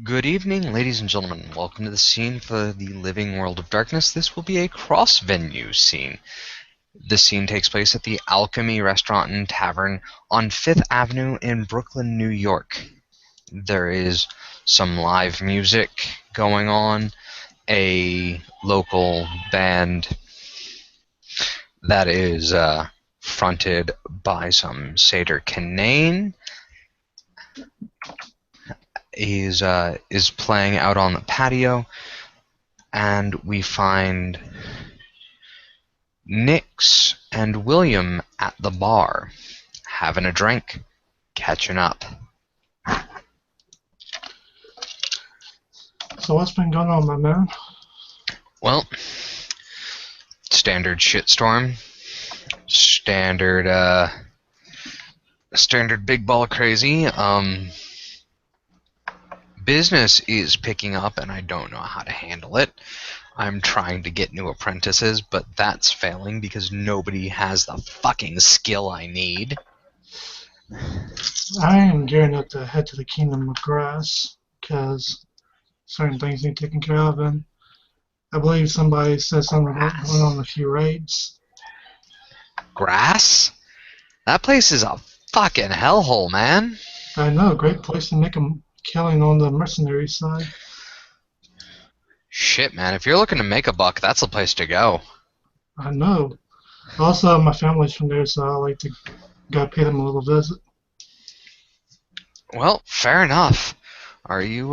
Good evening, ladies and gentlemen. Welcome to the scene for the Living World of Darkness. This will be a cross-venue scene. This scene takes place at the Alchemy Restaurant and Tavern on 5th Avenue in Brooklyn, New York. There is some live music going on, a local band that is fronted by some Seder Canaan is playing out on the patio, and we find Nix and William at the bar, having a drink, catching up. So what's been going on, my man? Well, standard shitstorm, standard big ball crazy. Business is picking up, and I don't know how to handle it. I'm trying to get new apprentices, but that's failing because nobody has the fucking skill I need. I am gearing up to head to the Kingdom of Grass because certain things need taken care of, and I believe somebody said something about going on a few raids. Grass? That place is a fucking hellhole, man. I know, great place to make a killing on the mercenary side. Shit, man. If you're looking to make a buck, that's the place to go. I know. Also, my family's from there, so I like to go pay them a little visit. Well, fair enough. Are you,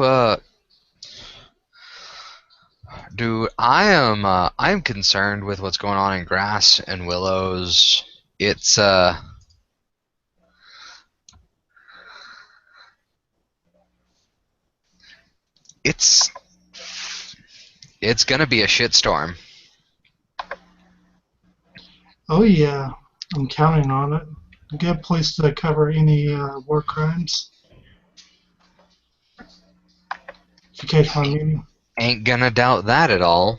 Dude, I am concerned with what's going on in Grass and Willows. It's, it's, it's gonna be a shitstorm. Oh yeah, I'm counting on it. A good place to cover any war crimes. If you catch my meaning. Ain't gonna doubt that at all.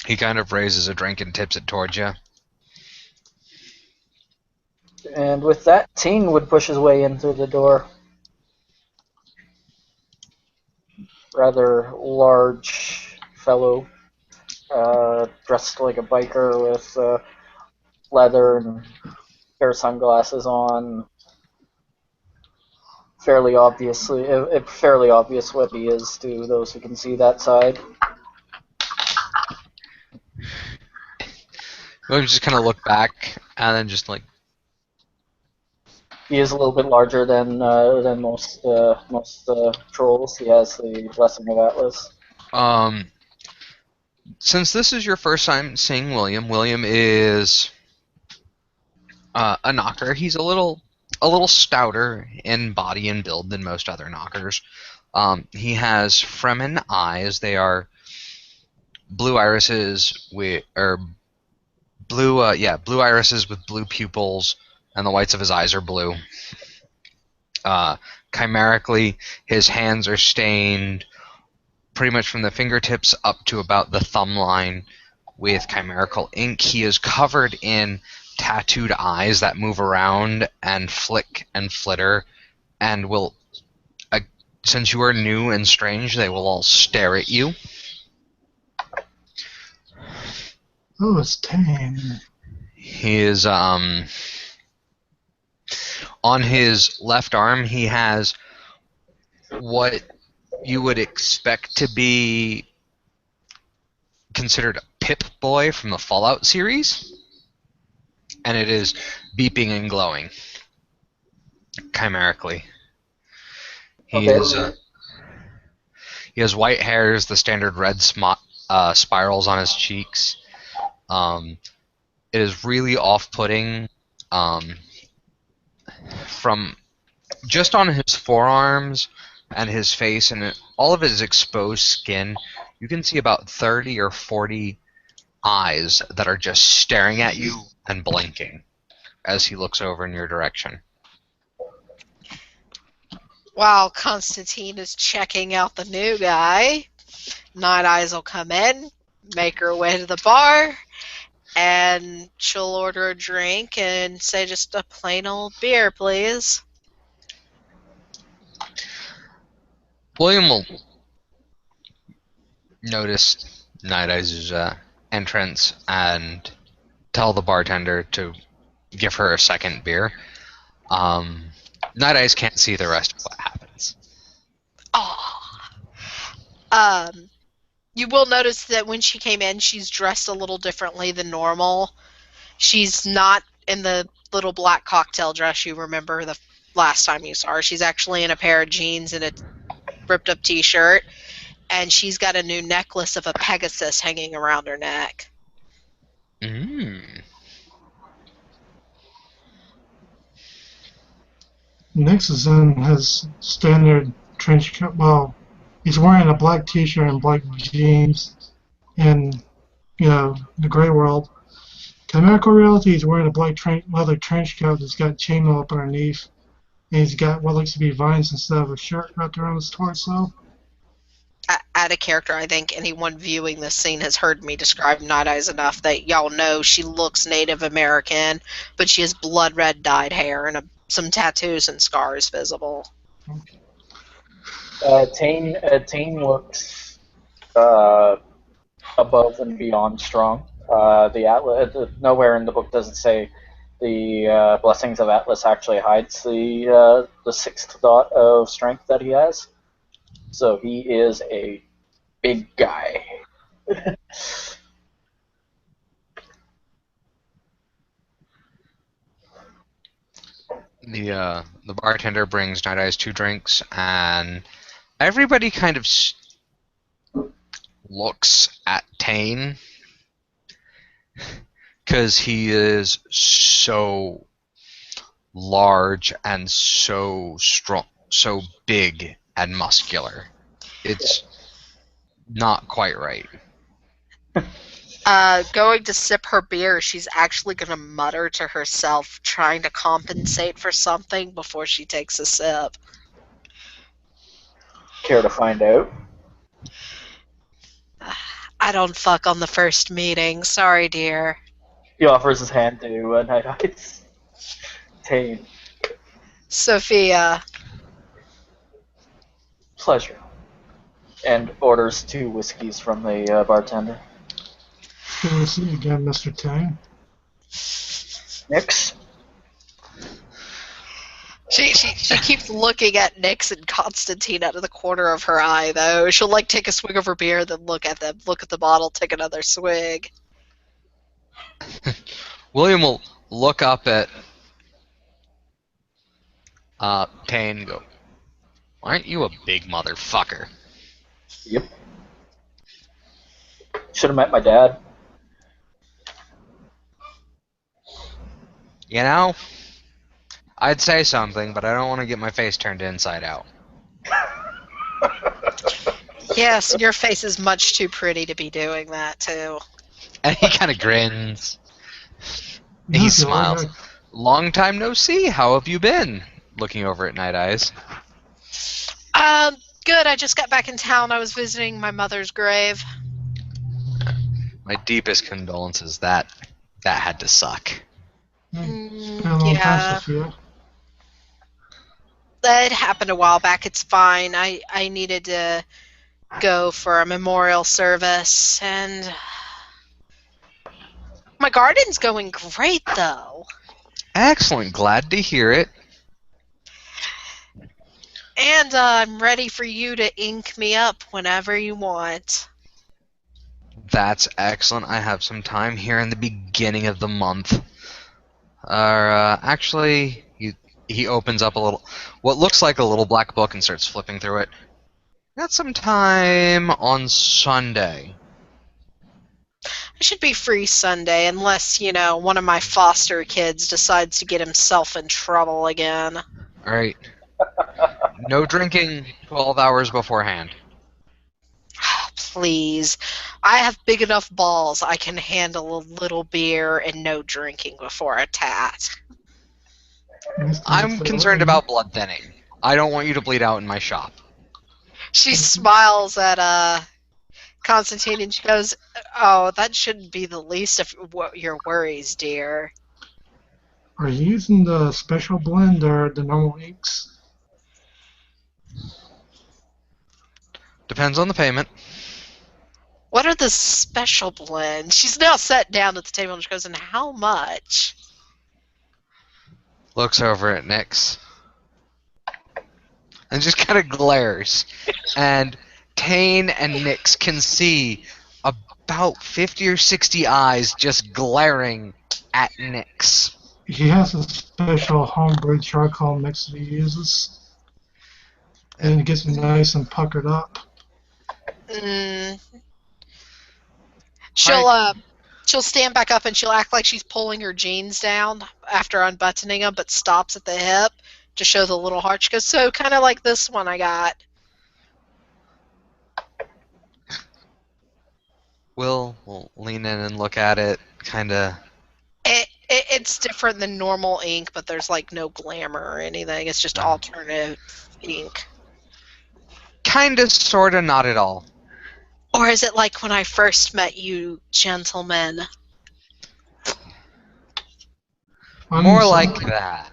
He kind of raises a drink and tips it towards you. And with that, Ting would push his way in through the door. Rather large fellow, dressed like a biker with leather and pair of sunglasses on. Fairly obvious what he is to those who can see that side. We'll just kind of look back and then just like. He is a little bit larger than most trolls. He has the blessing of Atlas. Since this is your first time seeing William, William is a knocker. He's a little stouter in body and build than most other knockers. He has Fremen eyes. They are blue irises with blue irises with blue pupils, and the whites of his eyes are blue. Chimerically, his hands are stained pretty much from the fingertips up to about the thumb line with chimerical ink. He is covered in tattooed eyes that move around and flick and flitter, and will, since you are new and strange, they will all stare at you. Oh, it's tame. He is, on his left arm, he has what you would expect to be considered a Pip-Boy from the Fallout series, and it is beeping and glowing chimerically. He has white hairs, the standard red spirals on his cheeks. It is really off-putting. From just on his forearms and his face and all of his exposed skin, you can see about 30 or 40 eyes that are just staring at you and blinking as he looks over in your direction. While Constantine is checking out the new guy, Night Eyes will come in, make her way to the bar, and she'll order a drink and say just a plain old beer, please. William will notice Night Eyes' entrance and tell the bartender to give her a second beer. Night Eyes can't see the rest of what happens. You will notice that when she came in, she's dressed a little differently than normal. She's not in the little black cocktail dress you remember the last time you saw her. She's actually in a pair of jeans and a ripped up t-shirt, and she's got a new necklace of a Pegasus hanging around her neck. Nixon has standard trench coat. Well, he's wearing a black t-shirt and black jeans in, the gray world. Chemical reality, he's wearing a black leather trench coat that's got chainmail up underneath. And he's got what looks to be vines instead of a shirt wrapped around his torso. Out of character, I think anyone viewing this scene has heard me describe Night Eyes enough that y'all know she looks Native American, but she has blood red dyed hair and some tattoos and scars visible. Tane looks above and beyond strong. Nowhere in the book does it say the blessings of Atlas actually hides the sixth dot of strength that he has. So he is a big guy. The bartender brings Night Eyes 2 drinks, and everybody kind of looks at Tane because he is so large and so strong, so big and muscular. It's not quite right. Going to sip her beer, she's actually going to mutter to herself, trying to compensate for something before she takes a sip. Care to find out? I don't fuck on the first meeting. Sorry, dear. He offers his hand to Night Eyes. Tane. Sophia. Pleasure. And orders 2 whiskeys from the bartender. Good to see you again, Mr. Tang. Nix? She keeps looking at Nix and Constantine out of the corner of her eye, though. She'll take a swig of her beer, then look at them, look at the bottle, take another swig. William will look up at Tane and go, "Aren't you a big motherfucker?" Yep. Should have met my dad. You know, I'd say something, but I don't want to get my face turned inside out. Yes, your face is much too pretty to be doing that, too. And he kind of grins. He smiles. Long time no see. How have you been? Looking over at Night Eyes. Good. I just got back in town. I was visiting my mother's grave. My deepest condolences. That had to suck. Yeah. That happened a while back. It's fine. I needed to go for a memorial service, and my garden's going great, though. Excellent. Glad to hear it. And I'm ready for you to ink me up whenever you want. That's excellent. I have some time here in the beginning of the month. Actually, he opens up what looks like a little black book and starts flipping through it. Got some time on Sunday. I should be free Sunday, unless, one of my foster kids decides to get himself in trouble again. Alright. No drinking 12 hours beforehand. Please. I have big enough balls I can handle a little beer and no drinking before a tat. I'm concerned about blood thinning. I don't want you to bleed out in my shop. She smiles at Constantine, and she goes, "Oh, that shouldn't be the least of your worries, dear." Are you using the special blend or the normal inks? Depends on the payment. What are the special blends? She's now sat down at the table and she goes, "And how much?" Looks over at Nyx. And just kind of glares. And Tane and Nyx can see about 50 or 60 eyes just glaring at Nyx. He has a special homebrew charcoal mix that he uses. And it gets nice and puckered up. Mm. She'll stand back up and she'll act like she's pulling her jeans down after unbuttoning them, but stops at the hip to show the little heart. She goes, "So kind of like this one I got." We'll lean in and look at it, kind of. It's different than normal ink, but there's like no glamour or anything. It's just alternative ink. Kind of, sort of, not at all. Or is it like when I first met you, gentlemen? More like that.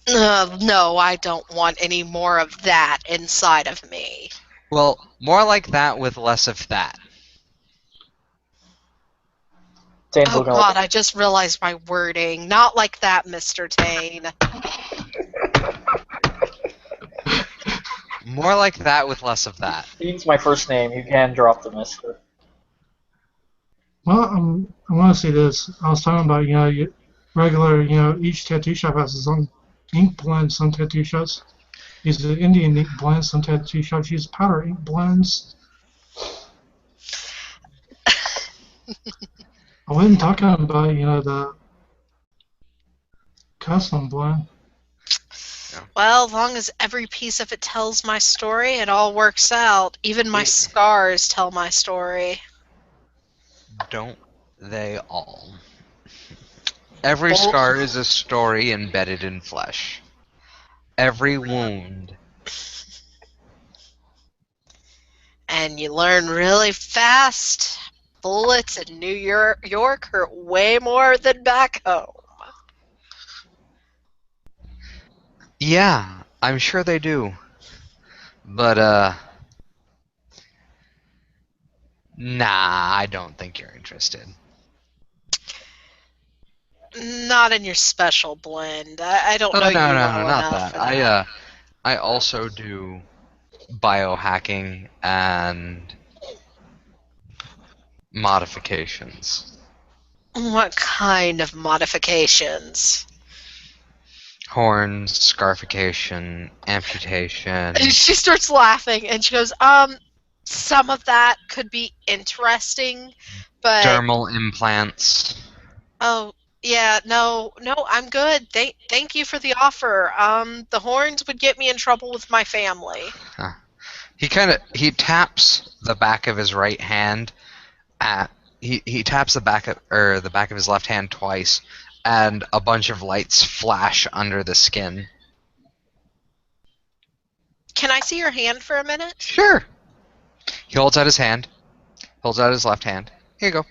No, I don't want any more of that inside of me. Well, more like that with less of that. Tane's Oh looking God, I just realized my wording. Not like that, Mr. Tane. More like that with less of that. Dean's my first name. You can drop the mister. Well, I want to say this. I was talking about, regular, each tattoo shop has its own ink blend. Some tattoo shops use the Indian ink blend. Some tattoo shops use powder ink blends. I wasn't talking about, the custom blend. Well, as long as every piece of it tells my story, it all works out. Even my scars tell my story. Don't they all? Every scar is a story embedded in flesh. Every wound. And you learn really fast. Bullets in New York hurt way more than back home. Yeah, I'm sure they do. But, nah, I don't think you're interested. Not in your special blend. I don't know No, you well not enough that. for that. I also do biohacking and modifications. What kind of modifications? Horns, scarification, amputation. And she starts laughing and she goes, some of that could be interesting, but dermal implants. oh yeah, no, I'm good. Thank you for the offer. The horns would get me in trouble with my family. Huh. He taps the back of his right hand he taps the back of his left hand twice, and a bunch of lights flash under the skin. Can I see your hand for a minute? Sure. He holds out his hand. Holds out his left hand. Here you go.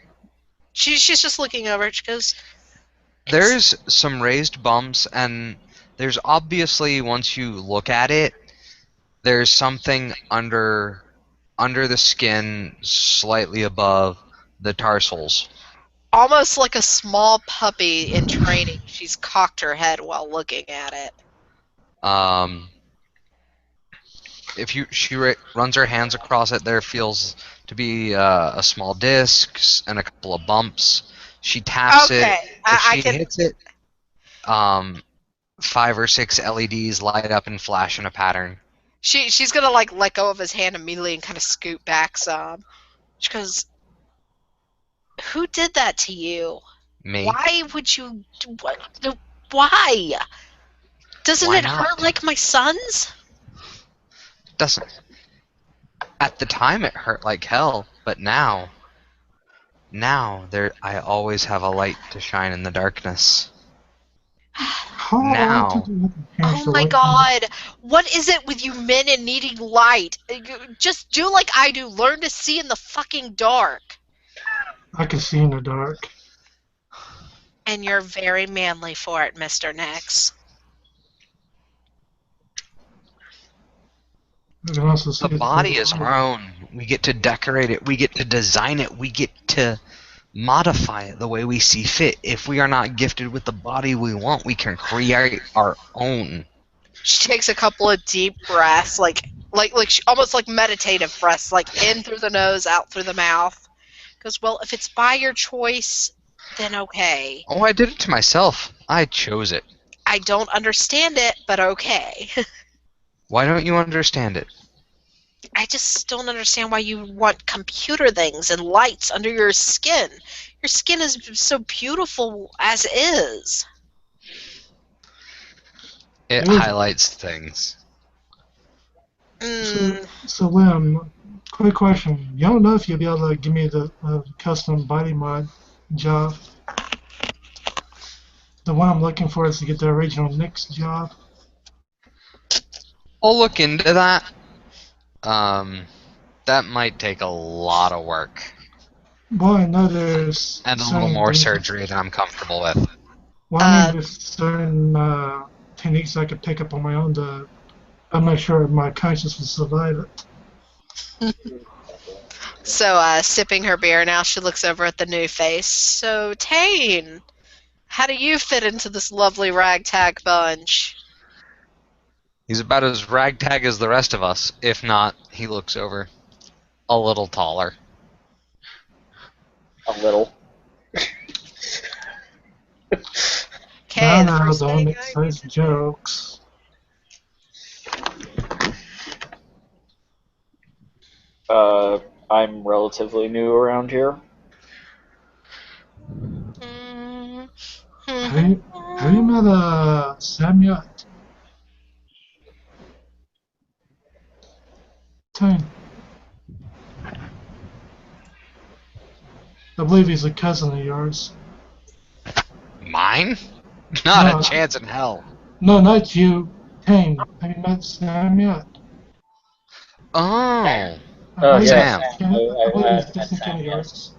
She's just looking over. She goes, There's some raised bumps, and there's obviously, once you look at it, there's something under the skin, slightly above the tarsals. almost like a small puppy in training. She's cocked her head while looking at it. If she runs her hands across it, there feels to be a small disc and a couple of bumps. She taps it. If she hits it, 5 or 6 LEDs light up and flash in a pattern. She's gonna like let go of his hand immediately and kind of scoot back some. She goes, "Who did that to you? Me. Why would you? Why? Doesn't Why it not? hurt like my son's?" Doesn't. At the time it hurt like hell, but now I always have a light to shine in the darkness. How do I have to Now, do with the parents Oh to my light me? god. What is it with you men and needing light? Just do like I do. Learn to see in the fucking dark. I can see in the dark. And you're very manly for it, Mr. Nix. I can also see the through body the is light. our own. We get to decorate it. We get to design it. We get to modify it the way we see fit. If we are not gifted with the body we want, we can create our own. She takes a couple of deep breaths, almost like meditative breaths, like in through the nose, out through the mouth. Goes, well, if it's by your choice, then okay. Oh, I did it to myself. I chose it. I don't understand it, but okay. Why don't you understand it? I just don't understand why you want computer things and lights under your skin. Your skin is so beautiful as is. It It is. highlights things. So Liam, quick question. You don't know if you'll be able to give me the custom body mod job. The one I'm looking for is to get the original Nyx job. I'll look into that. That might take a lot of work Well, I know there's and a little certain more things. surgery than I'm comfortable with. Well, I mean, there's certain techniques I could pick up on my own to. I'm not sure if my conscience will survive it. So, sipping her beer now, she looks over at the new face. So, Tane, how do you fit into this lovely ragtag bunch? He's about as ragtag as the rest of us. If not, he looks over a little taller. A little. Okay, the No, first don't thing make I such jokes. I'm relatively new around here. Have you met Sam yet? Tane. I believe he's a cousin of yours. Mine? Not No, a chance in hell. no, not you. Tane. Have you met Sam yet? Oh. I Oh believe yes, Sam. he's I, I believe I, he's I've met distant kin Sam. of Yes, yours.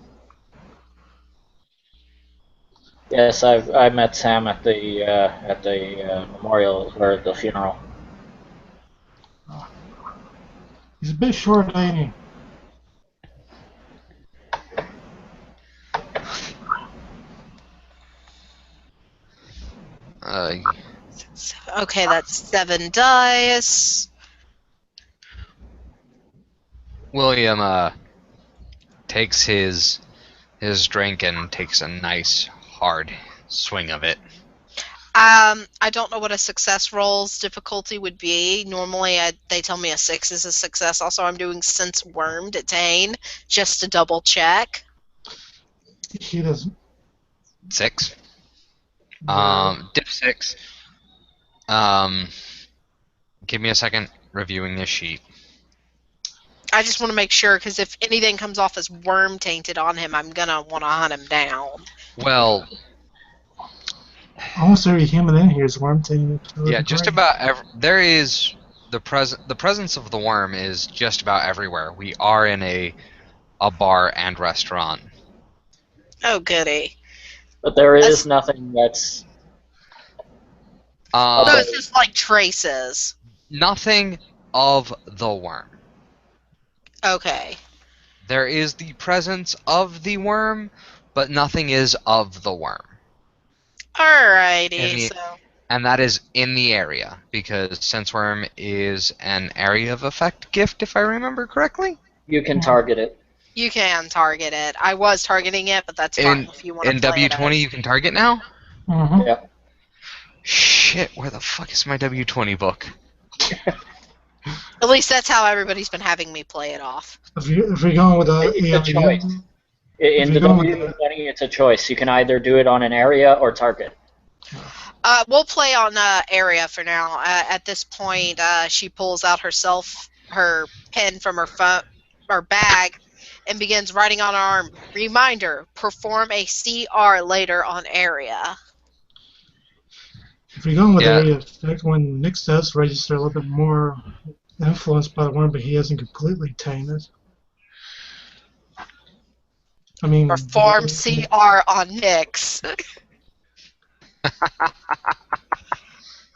yes, I met Sam at the memorial or the funeral. He's a bit short, ain't he? Okay, that's 7 dice. William takes his drink and takes a nice hard swing of it. I don't know what a success roll's difficulty would be. Normally, they tell me a 6 is a success. Also, I'm doing Sense Worm Detain just to double check. He doesn't. 6. Yeah. Diff 6. Give me a second reviewing this sheet. I just want to make sure, because if anything comes off as worm tainted on him, I'm gonna want to hunt him down. Well, Almost every human in here is worm tainted. yeah, just about there is the presence of the worm is just about everywhere. We are in a bar and restaurant. Oh, goody. But there is nothing that's. So it's just like traces. Nothing of the worm. Okay. There is the presence of the worm, but nothing is of the worm. Alrighty, so. And that is in the area, because Sense Worm is an area of effect gift, if I remember correctly. You can target it. You can target it. I was targeting it, but that's fine if you want to play in W20 you can target now? Mm-hmm. Yeah. Shit, where the fuck is my W20 book? At least that's how everybody's been having me play it off. If you're going with It's a choice. In the W20, it's a choice. You can either do it on an area or target. We'll play on area for now. At this point, she pulls out her pen from her phone or bag and begins writing on her arm. Reminder: perform a CR later on area. If you're going with Yeah. area effect, when Nick does register a little bit more influenced by the worm, but he hasn't completely tamed it. I mean, Perform CR on Nyx. I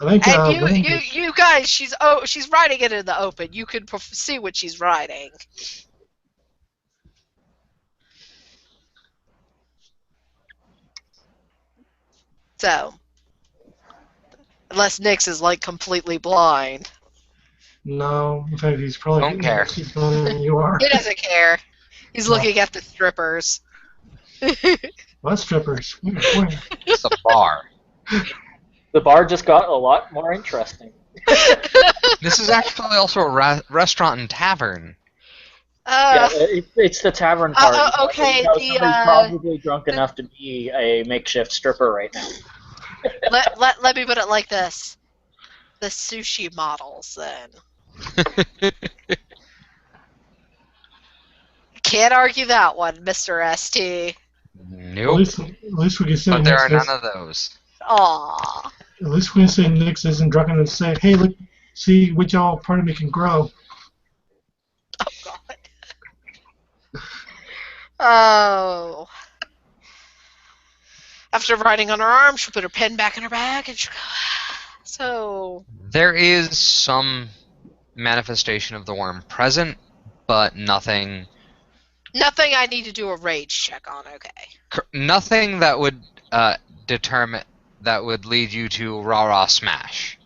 think And you guys, she's writing it in the open. You can see what she's writing. So, unless Nyx is like completely blind, No, in fact, he's probably Don't care. actually better than you are. he doesn't care. He's looking at the strippers. What strippers? Where? It's a bar. The bar just got a lot more interesting. This is actually also a restaurant and tavern. Yeah, it's the tavern part. Okay, Somebody's probably drunk enough to be a makeshift stripper right now. let me put it like this: the sushi models. Then can't argue that one, Mr. ST. Nope. At least we can say But there are Nick none of those. Aww. At least we can say Nix isn't drunk enough to say, "Hey, look, see which all part of me can grow." Oh God. Oh. After writing on her arm, she'll put her pen back in her bag and she'll go. So. There is some manifestation of the worm present, but nothing. Nothing I need to do a rage check on. Okay. Nothing that would determine that would lead you to rah smash.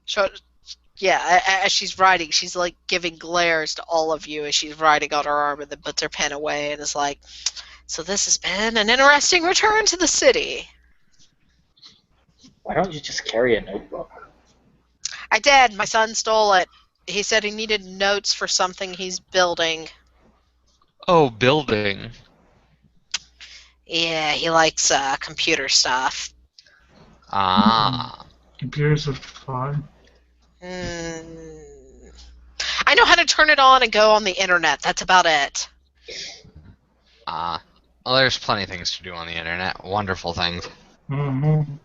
So, yeah, as she's writing, she's like giving glares to all of you as she's writing on her arm and then puts her pen away and is like, so this has been an interesting return to the city. Why don't you just carry a notebook? I did. My son stole it. He said he needed notes for something he's building. Oh, building. Yeah, he likes computer stuff. Ah. Computers are fine. I know how to turn it on and go on the internet. That's about it. Well, there's plenty of things to do on the internet. Wonderful things. Mm-hmm.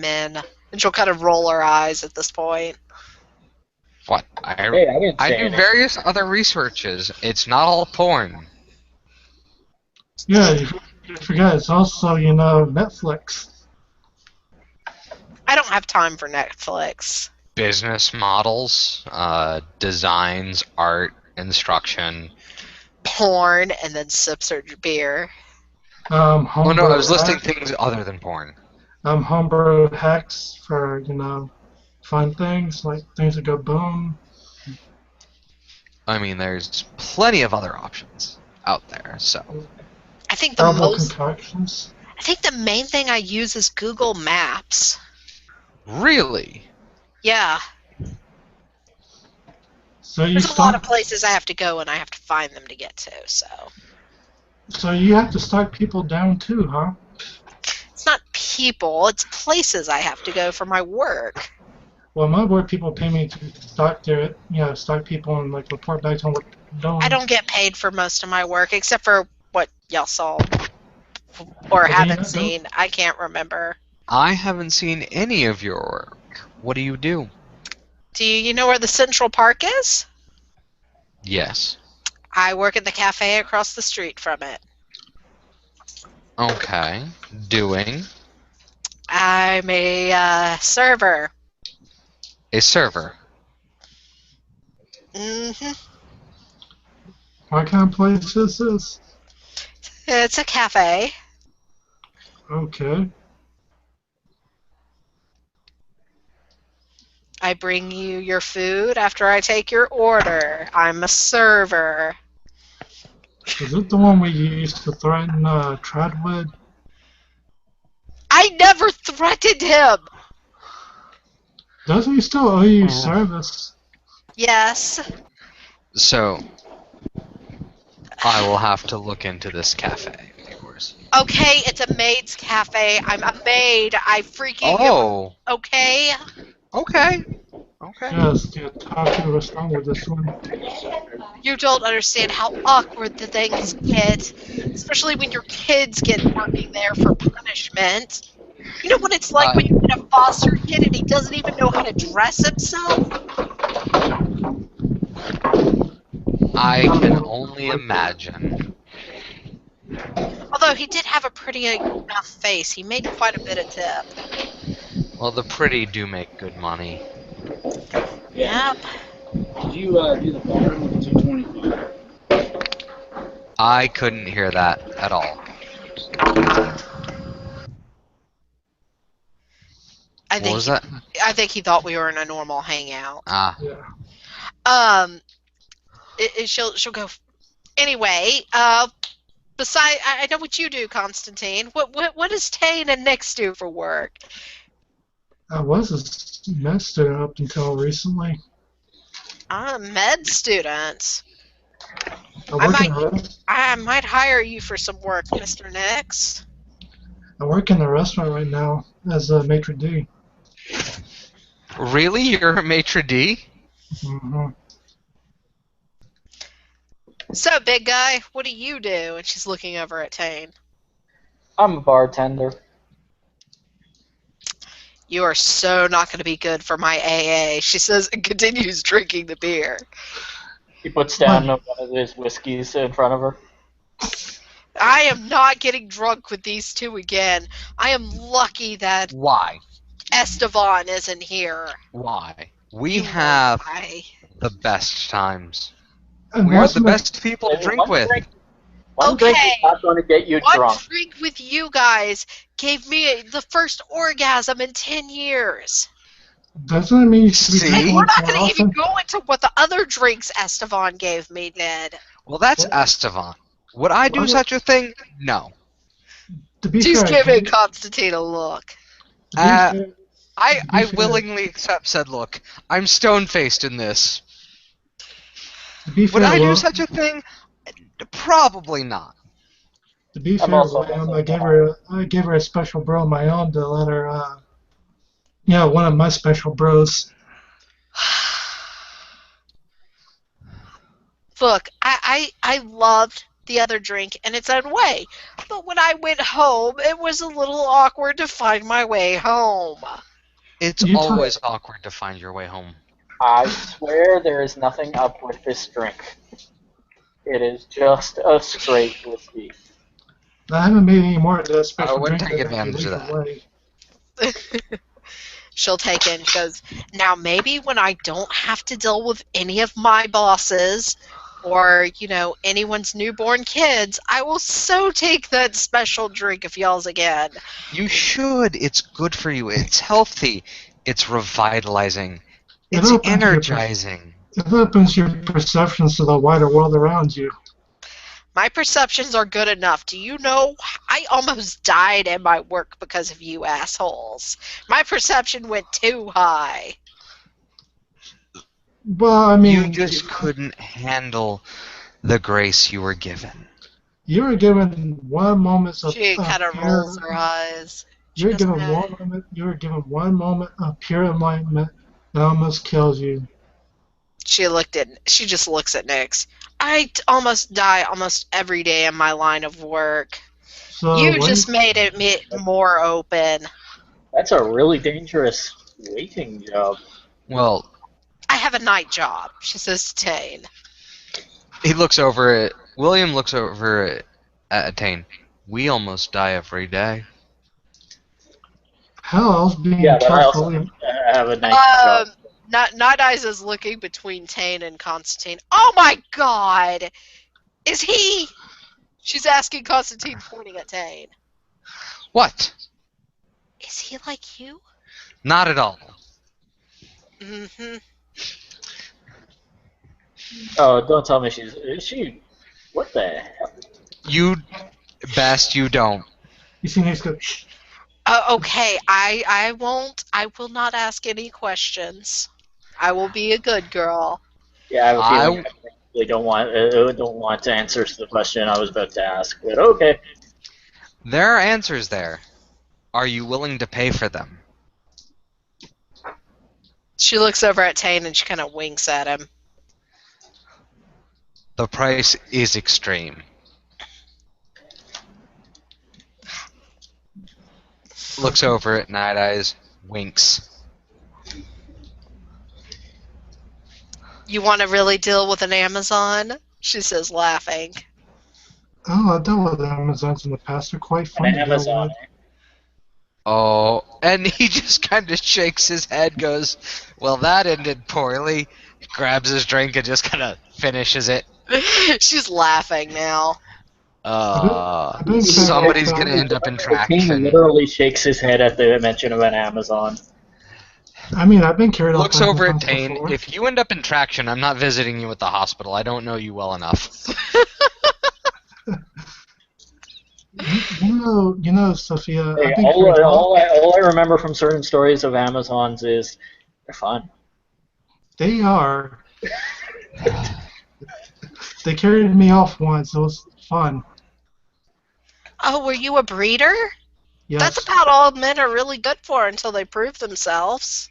Men. And she'll kind of roll her eyes at this point. What? Hey, I didn't I say do anything. various other researches. It's not all porn. Yeah, you forgot it's also, Netflix. I don't have time for Netflix. Business models, designs, art, instruction. Porn, and then sips her beer. Oh no, I was listing Hack, things other than porn. homebrew hacks for, fun things, like things that go boom. I mean, there's plenty of other options out there, so. I think the Herbal most. concoctions. I think the main thing I use is Google Maps. Really? Yeah. So you There's a lot of start, places I have to go and I have to find them to get to, so. so you have to start people down too, huh? It's not people, it's places I have to go for my work. Well, my work people pay me to start start people and like report back to them what they're doing. I don't get paid for most of my work, except for what y'all saw or Well, then haven't you seen. I can't remember. I haven't seen any of your work. What do you do? Do you know where the Central Park is? Yes. I work at the cafe across the street from it. Okay. Doing. I'm a server. A server. Mm-hmm. What kind of place is this? It's a cafe. Okay. I bring you your food after I take your order. I'm a server. Is it the one we used to threaten Tradwood? I never threatened him! Doesn't he still owe you service? Yes. So, I will have to look into this cafe of yours. Okay, it's a maid's cafe. I'm a maid. I freaking... Oh. Okay? Okay. Okay. Yes, the otaku was wrong with this one. You don't understand how awkward the things get, especially when your kids get working there for punishment. You know what it's like when you get a foster kid and he doesn't even know how to dress himself? I can only imagine. Although he did have a pretty enough face. He made quite a bit of tip. Well, the pretty do make good money. Yeah. Yep. Did you do the bottom with the 225? I couldn't hear that at all. I What think was that? I think he thought we were in a normal hangout. Ah, Yeah. She'll go anyway. Beside, I know what you do, Constantine. What does Tane and Nix do for work? I was a med student up until recently. I'm a med student. I I work in might a rest- I might hire you for some work, Mr. Nix. I work in a restaurant right now as a maitre d'. really? You're a maitre d'? Hmm. So, big guy, what do you do? And she's looking over at Tane. I'm a bartender. You are so not going to be good for my AA, she says and continues drinking the beer. He puts down one of his whiskeys in front of her. I am not getting drunk with these two again. I am lucky that Why? Esteban isn't here. Why? We You know have why. the best times. And We're most the of my best people to drink with. One drink is Okay. not going to get you One drunk. drink with you guys gave me the first orgasm in 10 years. doesn't it mean you should be See? And drinking we're more not going to even often? go into what the other drinks Esteban gave me did. Well, that's What? Estevan. Would I do What? such a thing? No. To be She's fair, giving Constantine a look. to be Uh, fair, I to be fair, willingly accept said look. I'm stone-faced in this. to be Would fair, I do Will, such a thing? Probably not. to be I'm fair, also William, missing I gave her a special bro of my own to let her, one of my special bros. Look, I loved the other drink in its own way. But when I went home, it was a little awkward to find my way home. It's You talk- always awkward to find your way home. I swear there is nothing up with this drink. It is just a straight whiskey. I haven't made any more of that I special would drink take that advantage of legal that. way. She'll take it and she goes, now maybe when I don't have to deal with any of my bosses or, anyone's newborn kids, I will so take that special drink of y'all's again. You should. It's good for you. It's healthy. It's revitalizing. It It's opens your energizing. It opens your perceptions to the wider world around you. My perceptions are good enough. Do you know I almost died in my work because of you assholes? My perception went too high. Well, I mean, You just couldn't handle the grace you were given. you were given one moment of She kind of pure. rolls her eyes. She You were goes, given "Eh." one moment. You were given one moment of pure enlightenment that almost kills you. She just looks at Nyx. Almost die almost every day in my line of work. So You what just made it more open. That's a really dangerous waiting job. Well, I have a night job, she says to Tane. he looks over at William. Looks over at Tane. We almost die every day. hell else being Yeah, but I killed also fully? have a night job. Night Eyes is looking between Tane and Constantine. Oh my god! Is he? She's asking Constantine, pointing at Tane. What? Is he like you? Not at all. Mm-hmm. Oh, don't tell me is she? What the hell? You best you don't. You see, he's go. Shh. Okay, I won't. I will not ask any questions. I will be a good girl. Yeah, I have a I- feeling I probably don't want to answer to the question I was about to ask. But okay. There are answers there. Are you willing to pay for them? She looks over at Tane and she kind of winks at him. The price is extreme. Looks over at Night Eyes, winks. You want to really deal with an Amazon? She says, laughing. Oh, I've dealt with Amazons in the past. They're quite fun An to deal Amazon. with. Oh, and he just kind of shakes his head, goes, well, that ended poorly. Grabs his drink and just kind of finishes it. She's laughing now. I think Somebody's that- gonna end up in King traction. literally shakes his head at the mention of an Amazon. I mean, I've been carried off Looks by over at Amazons Tane. before. If you end up in traction, I'm not visiting you at the hospital. I don't know you well enough. You know, Sophia. Hey, I've been carried off. all I remember from certain stories of Amazons is they're fun. They are. They carried me off once. It was fun. Oh, were you a breeder? Yes. That's about all men are really good for until they prove themselves.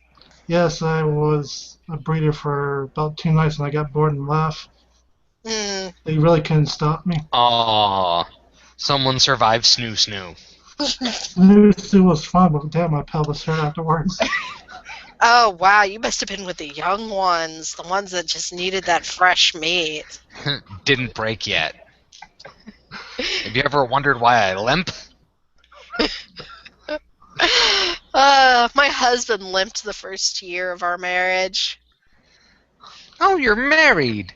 Yes, I was a breeder for about 2 nights and I got bored and left. Hmm. They really couldn't stop me. Aw. Someone survived Snoo Snoo. It was fun, but damn, my pelvis hurt afterwards. Oh, wow, you must have been with the young ones, the ones that just needed that fresh meat. Didn't break yet. Have you ever wondered why I limp? My husband limped the first year of our marriage. Oh, you're married.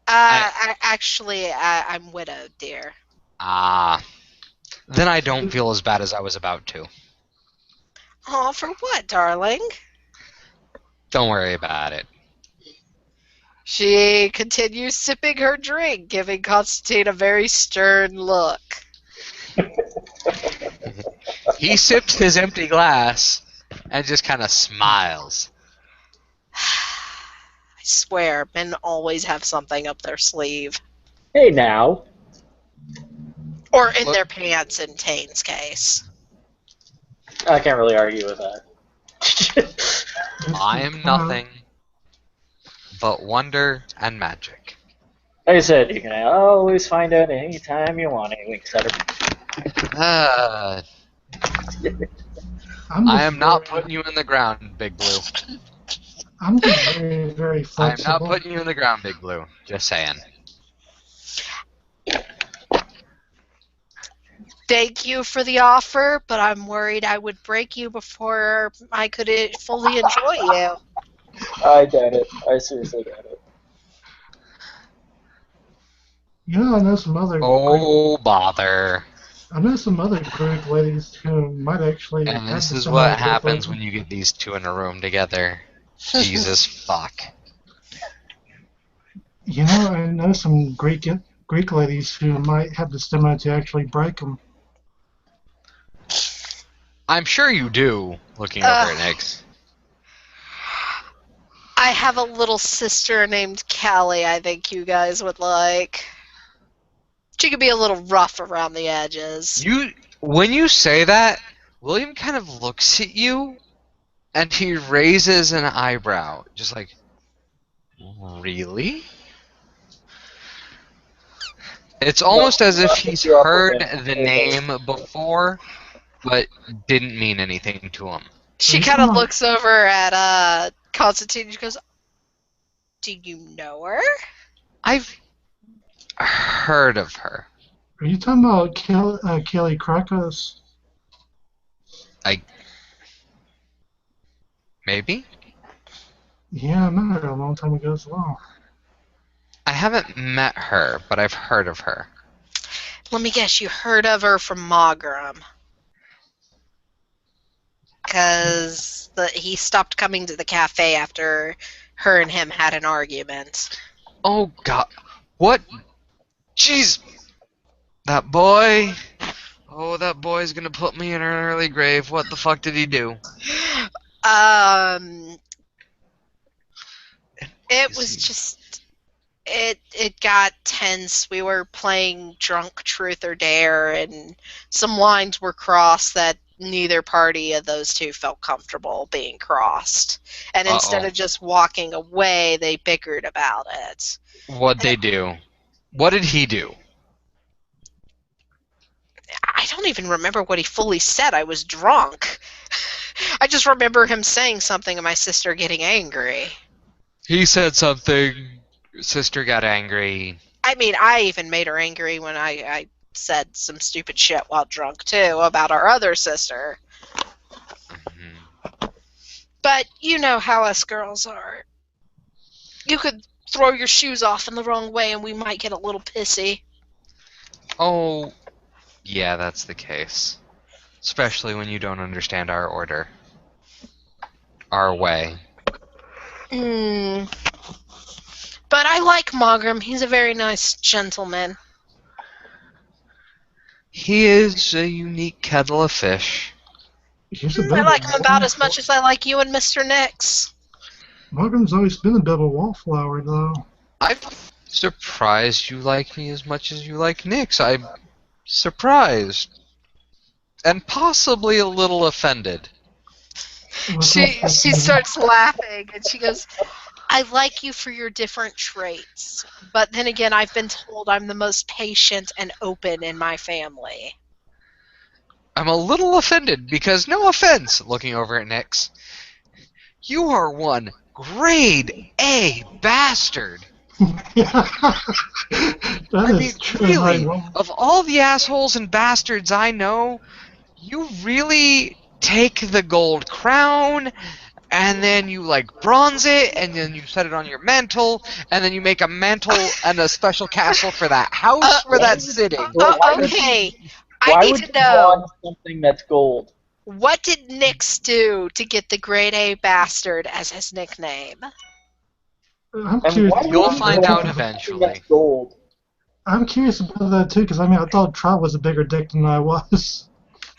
I'm widowed, dear. Ah. Then I don't feel as bad as I was about to. Oh, for what, darling? Don't worry about it. She continues sipping her drink, giving Constantine a very stern look. He sips his empty glass and just kind of smiles. I swear, men always have something up their sleeve. Hey now. Or in Look- their pants, in Tane's case. I can't really argue with that. I am nothing but wonder and magic. Like I said, you can always find out anytime you want it. Winks at her. I am not putting you in the ground, Big Blue. I'm just very, very I am flexible. not putting you in the ground, Big Blue. Just saying. Thank you for the offer, but I'm worried I would break you before I could fully enjoy you. I doubt it. I seriously doubt it. You know, I know some other Oh, bother. Greek ladies who might actually. And have this the is similar what happens proposal. when you get these two in a room together. Jesus fuck. You know, I know some Greek ladies who might have the stamina to actually break them. I'm sure you do, looking over at Nix. I have a little sister named Callie I think you guys would like. She could be a little rough around the edges. When you say that, William kind of looks at you, and he raises an eyebrow, just like, really? It's almost as if he's heard the name before, but didn't mean anything to him. She kind of looks over at Constantine and she goes, "Do you know her?" I've heard of her. Are you talking about Kelly Krakos? Maybe? Yeah, I met her a long time ago as well. I haven't met her, but I've heard of her. Let me guess, you heard of her from Magram. Because he stopped coming to the cafe after her and him had an argument. Oh, God. What? Jeez. That boy. Oh, that boy's gonna put me in an early grave. What the fuck did he do? It was just... It got tense. We were playing Drunk Truth or Dare, and some lines were crossed that neither party of those two felt comfortable being crossed. And instead Uh-oh. of just walking away, they bickered about it. What'd they do? What did he do? I don't even remember what he fully said. I was drunk. I just remember him saying something and my sister getting angry. He said something. Sister got angry. I mean, I even made her angry when I said some stupid shit while drunk, too, about our other sister. Mhm. But you know how us girls are. You could throw your shoes off in the wrong way and we might get a little pissy. Oh, yeah, that's the case. Especially when you don't understand our order. Our way. Hmm. But I like Mogram. He's a very nice gentleman. He is a unique kettle of fish. He's a bit I of like him a about as much as I like you and Mr. Nix. Malcolm's always been a bit of a wallflower, though. I'm surprised you like me as much as you like Nyx. I'm surprised. And possibly a little offended. She starts laughing and she goes, I like you for your different traits. But then again, I've been told I'm the most patient and open in my family. I'm a little offended because, no offense, looking over at Nyx, you are one grade A bastard. That is true. Really, Like, of all the assholes and bastards I know, you really take the gold crown, and then you bronze it, and then you set it on your mantle, and then you make a mantle and a special castle for that house where that's sitting. Okay, I Why need would to you know, want something that's gold? what did Nix do to get the grade A bastard as his nickname? I'm And curious. why You'll would you find out want something that's eventually. gold? I'm curious about that too, because I thought Trot was a bigger dick than I was.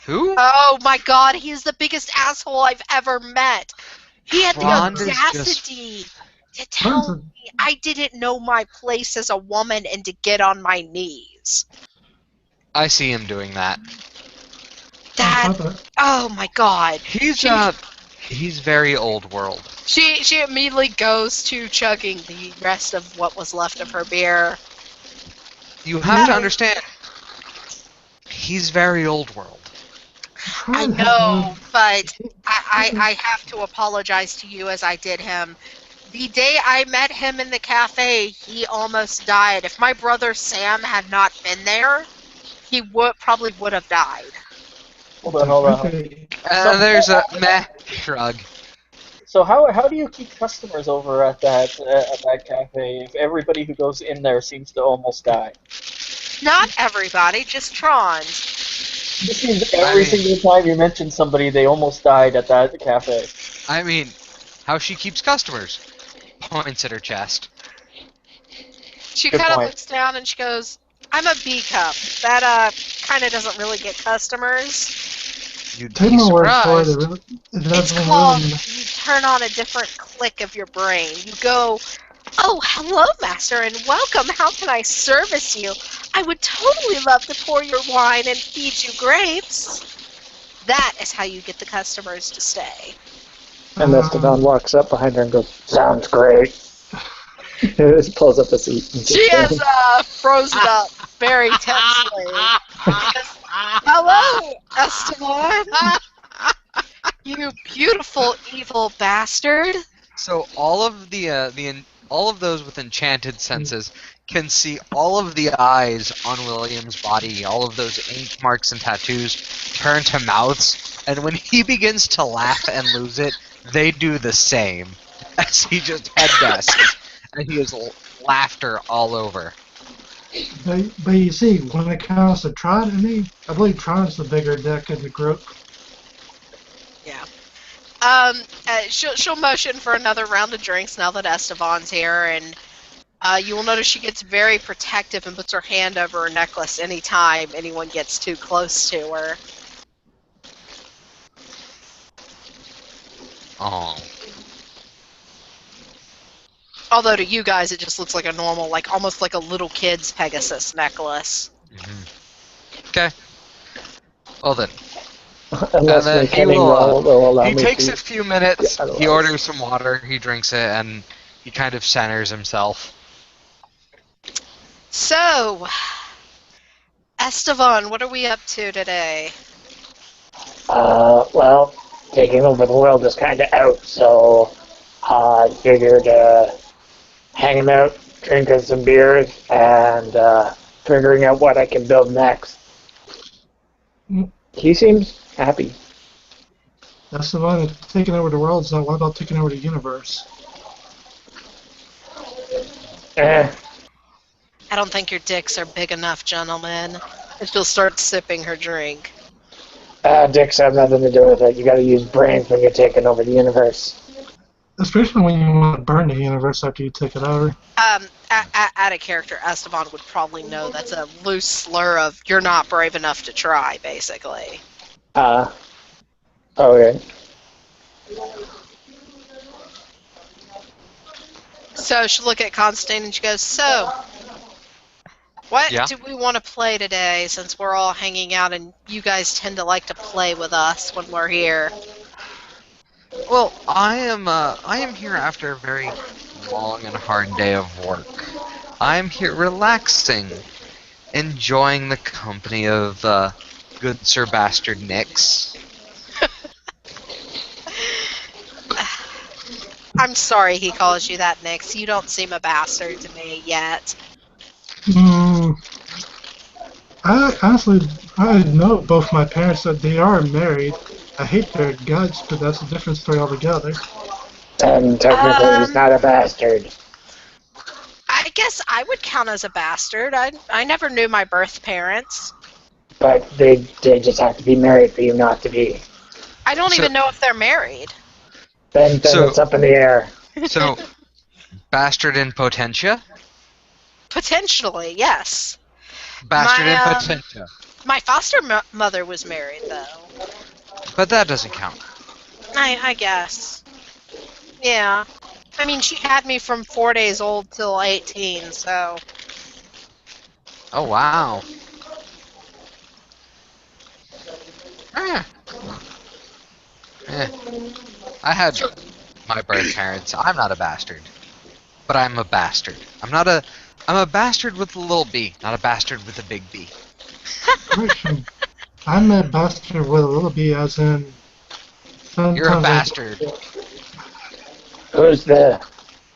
Who? Oh my god, he's the biggest asshole I've ever met. He had the Trond is audacity to Tron's tell me I didn't know my place as a woman and to get on my knees. I see him doing that. Oh my god. He's very old world. She immediately goes to chugging the rest of what was left of her beer. You have to understand, he's very old world. I know, but I have to apologize to you as I did him. The day I met him in the cafe, he almost died. If my brother Sam had not been there, he probably would have died. Hold on. There's a meh shrug. So how do you keep customers over at that cafe if everybody who goes in there seems to almost die? Not everybody, just Trond. This means every single time you mention somebody, they almost died at that cafe. I mean, how she keeps customers. Points at her chest. She kind of looks down and she goes, I'm a B cup. That kind of doesn't really get customers. You'd Take be my word for it. surprised. It's called, you turn on a different click of your brain. You go, oh, hello, master, and welcome. How can I service you? I would totally love to pour your wine and feed you grapes. That is how you get the customers to stay. And Esteban walks up behind her and goes, sounds great. Just pulls up a seat. She has frozen up very tensely. Hello, Esteban. You beautiful evil bastard. So all of all of those with enchanted senses can see all of the eyes on William's body, all of those ink marks and tattoos turn to mouths, and when he begins to laugh and lose it, they do the same as he just head desks, and he has laughter all over. But you see, when it comes to Trot and me, I believe Trot's the bigger dick in the group. Yeah. She'll motion for another round of drinks now that Esteban's here, and you will notice she gets very protective and puts her hand over her necklace anytime anyone gets too close to her. Oh. Although to you guys, it just looks like a normal, almost like a little kid's Pegasus necklace. Mm-hmm. Okay. Well then. Unless then my he cunning roll will allow he me takes to. a few minutes, Yeah, he otherwise. orders some water, he drinks it, and he kind of centers himself. So, Estevan, what are we up to today? Well, taking over the world is kind of out, so I figured hanging out, drinking some beers, and figuring out what I can build next. He seems happy. That's the one. If taking over the world, so what about taking over the universe? Eh, I don't think your dicks are big enough, gentlemen. And she'll start sipping her drink. dicks have nothing to do with it. You gotta use brains when you're taking over the universe. Especially when you want to burn the universe after you take it over. Out of character, Esteban would probably know that's a loose slur of "you're not brave enough to try," basically. Okay. So she'll look at Constantine and she goes, "So, what Yeah? do we want to play today? Since we're all hanging out and you guys tend to like to play with us when we're here." Well, I am here after a very long and hard day of work. I'm here relaxing, enjoying the company of good Sir Bastard Nix. I'm sorry he calls you that, Nix. You don't seem a bastard to me yet. I honestly, I know both my parents that they are married. I hate their guts, but that's a different story altogether. And technically, he's not a bastard. I guess I would count as a bastard. I never knew my birth parents. But they just have to be married for you not to be. I don't even know if they're married. Then So- it's up in the air. So, Bastard in Potentia? Potentially, yes. Bastard My, in um, Potentia. My foster mother was married, though. But that doesn't count. I guess. Yeah. I mean, she had me from 4 days old till 18, so. Oh, wow. I had my birth parents. I'm not a bastard. But I'm a bastard. I'm a bastard with a little b, not a bastard with a big B. Correction. I'm a bastard with a little b, as in. You're a Sometimes bastard. Who's the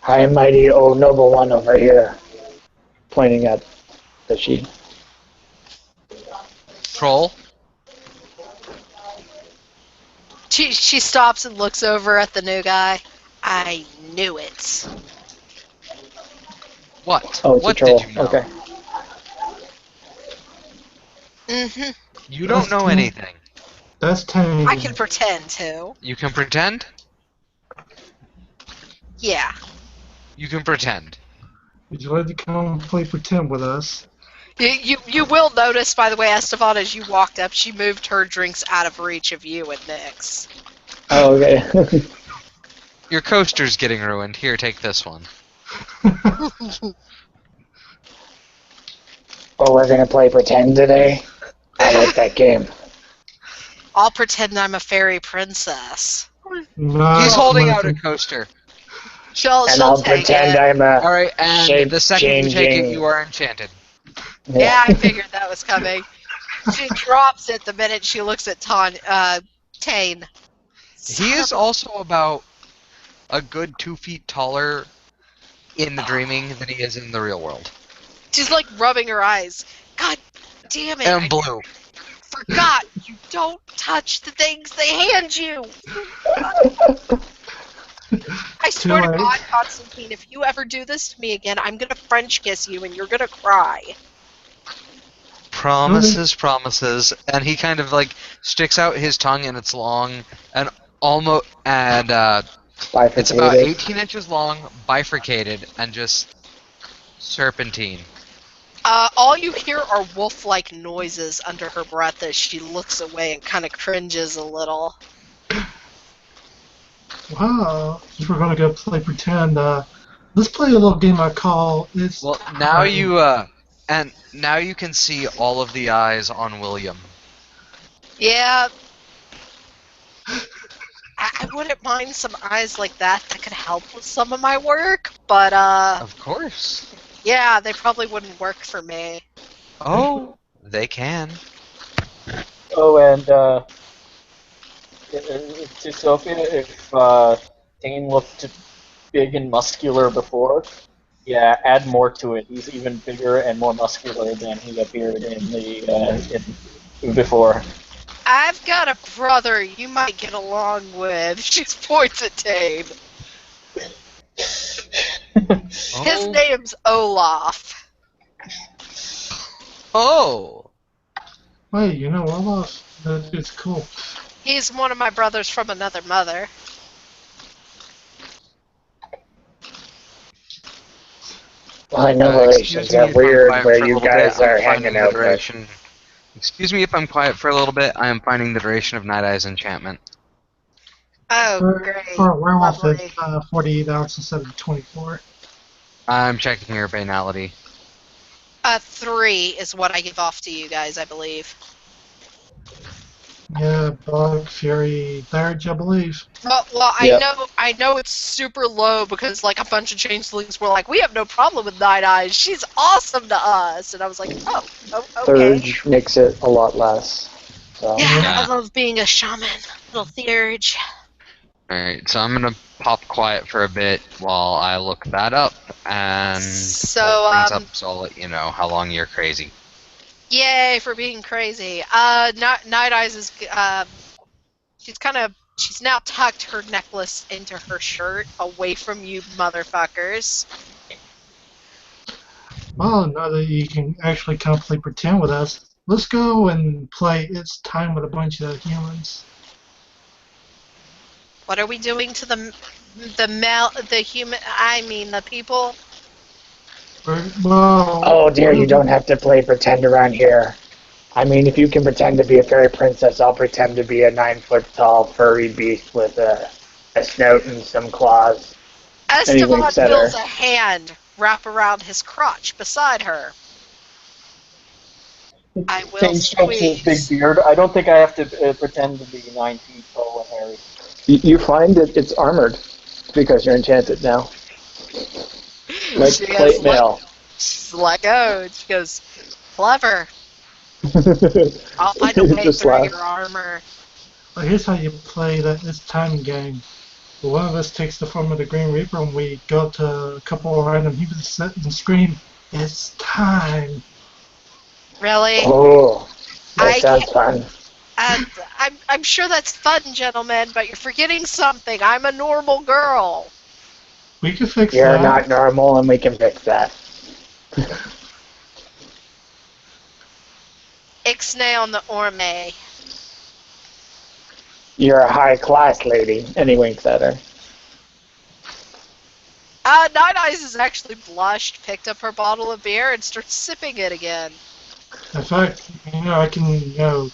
high and mighty old noble one over here? Pointing at the sheep. Troll? She stops and looks over at the new guy. I knew it. What? Oh, it's What a troll. did you know? Okay. Mm-hmm. You don't know anything. That's Tang. I can pretend to. You can pretend? Yeah. You can pretend. Would you like to come play pretend with us? You will notice, by the way, Estevan, as you walked up, she moved her drinks out of reach of you and Nix. Oh, okay. Your coaster's getting ruined. Here, take this one. Oh, we're gonna play pretend today? I like that game. I'll pretend I'm a fairy princess. No, He's holding out a Martin. coaster. She'll And I'll take pretend it. I'm a Alright, and shape the second you take it, changing. you are enchanted. Yeah, I figured that was coming. She drops it the minute she looks at Tane. He is also about a good 2 feet taller in the dreaming than he is in the real world. She's like rubbing her eyes. God damn it! And blue. Forgot you don't touch the things they hand you. I swear to late. God, Constantine, if you ever do this to me again, I'm gonna French kiss you and you're gonna cry. Promises, promises, and he kind of like sticks out his tongue, and it's long and almost it's about Bifurcated. 18 inches long, bifurcated, and just serpentine. All you hear are wolf-like noises under her breath as she looks away and kind of cringes a little. Wow. If we're gonna go play pretend, let's play a little game I call it's. Well, now now you can see all of the eyes on William. Yeah, wouldn't mind some eyes like that could help with some of my work, but Of course. yeah, they probably wouldn't work for me. Oh, they can. Oh, and to Sophia, if Dane looked big and muscular before, yeah, add more to it. He's even bigger and more muscular than he appeared in the before. I've got a brother you might get along with. She points at Dane. His name's Olaf. Oh. Wait, you know Olaf? That dude's cool. He's one of my brothers from another mother. Well, I know Excuse relations me are if I'm weird quiet where for a you little bit. guys are I'm hanging finding the out, but duration. Excuse me if I'm quiet for a little bit. I am finding the duration of Night Eye's enchantment. Oh, For great. a werewolf, Lovely. it's 48 hours instead of 24. I'm checking your banality. 3 is what I give off to you guys, I believe. Yeah, Bug, Fury, Third, I believe. Well, Yep. I know it's super low because like a bunch of changelings were like, we have no problem with Night Eyes. She's awesome to us, and I was like, oh okay. Thurge makes it a lot less. So. Yeah, Yeah. I love being a shaman, little Theurge. Alright, so I'm gonna pop quiet for a bit while I look that up and So, pull things up, so I'll let you know how long you're crazy. Yay for being crazy. Night Eyes is she's now tucked her necklace into her shirt away from you motherfuckers. Well, now that you can actually comfortably pretend with us, let's go and play It's Time with a bunch of humans. What are we doing to the people? Oh dear, you don't have to play pretend around here. I mean, if you can pretend to be a fairy princess, I'll pretend to be a 9-foot tall furry beast with a snout and some claws. Esteban feels a hand wrap around his crotch beside her. I will Dane strokes his big squeeze. beard. I don't think I have to pretend to be 9 feet tall and hairy. You find that it's armored because you're enchanted now. Like She plate mail. She's like, oh, she goes, clever. I'll find a way Just through laugh. your armor. Well, here's how you play that It's Time game. One of us takes the form of the Green Reaper and we go up to a couple of random humans and scream, "It's time!" Really? Oh, that sounds fun. I'm sure that's fun, gentlemen, but you're forgetting something. I'm a normal girl. We can fix You're that. not normal and we can fix that. Ixnay on the Orme. You're a high class lady. And he winks at her. Night Eyes has actually blushed, picked up her bottle of beer, and starts sipping it again. In fact, I can,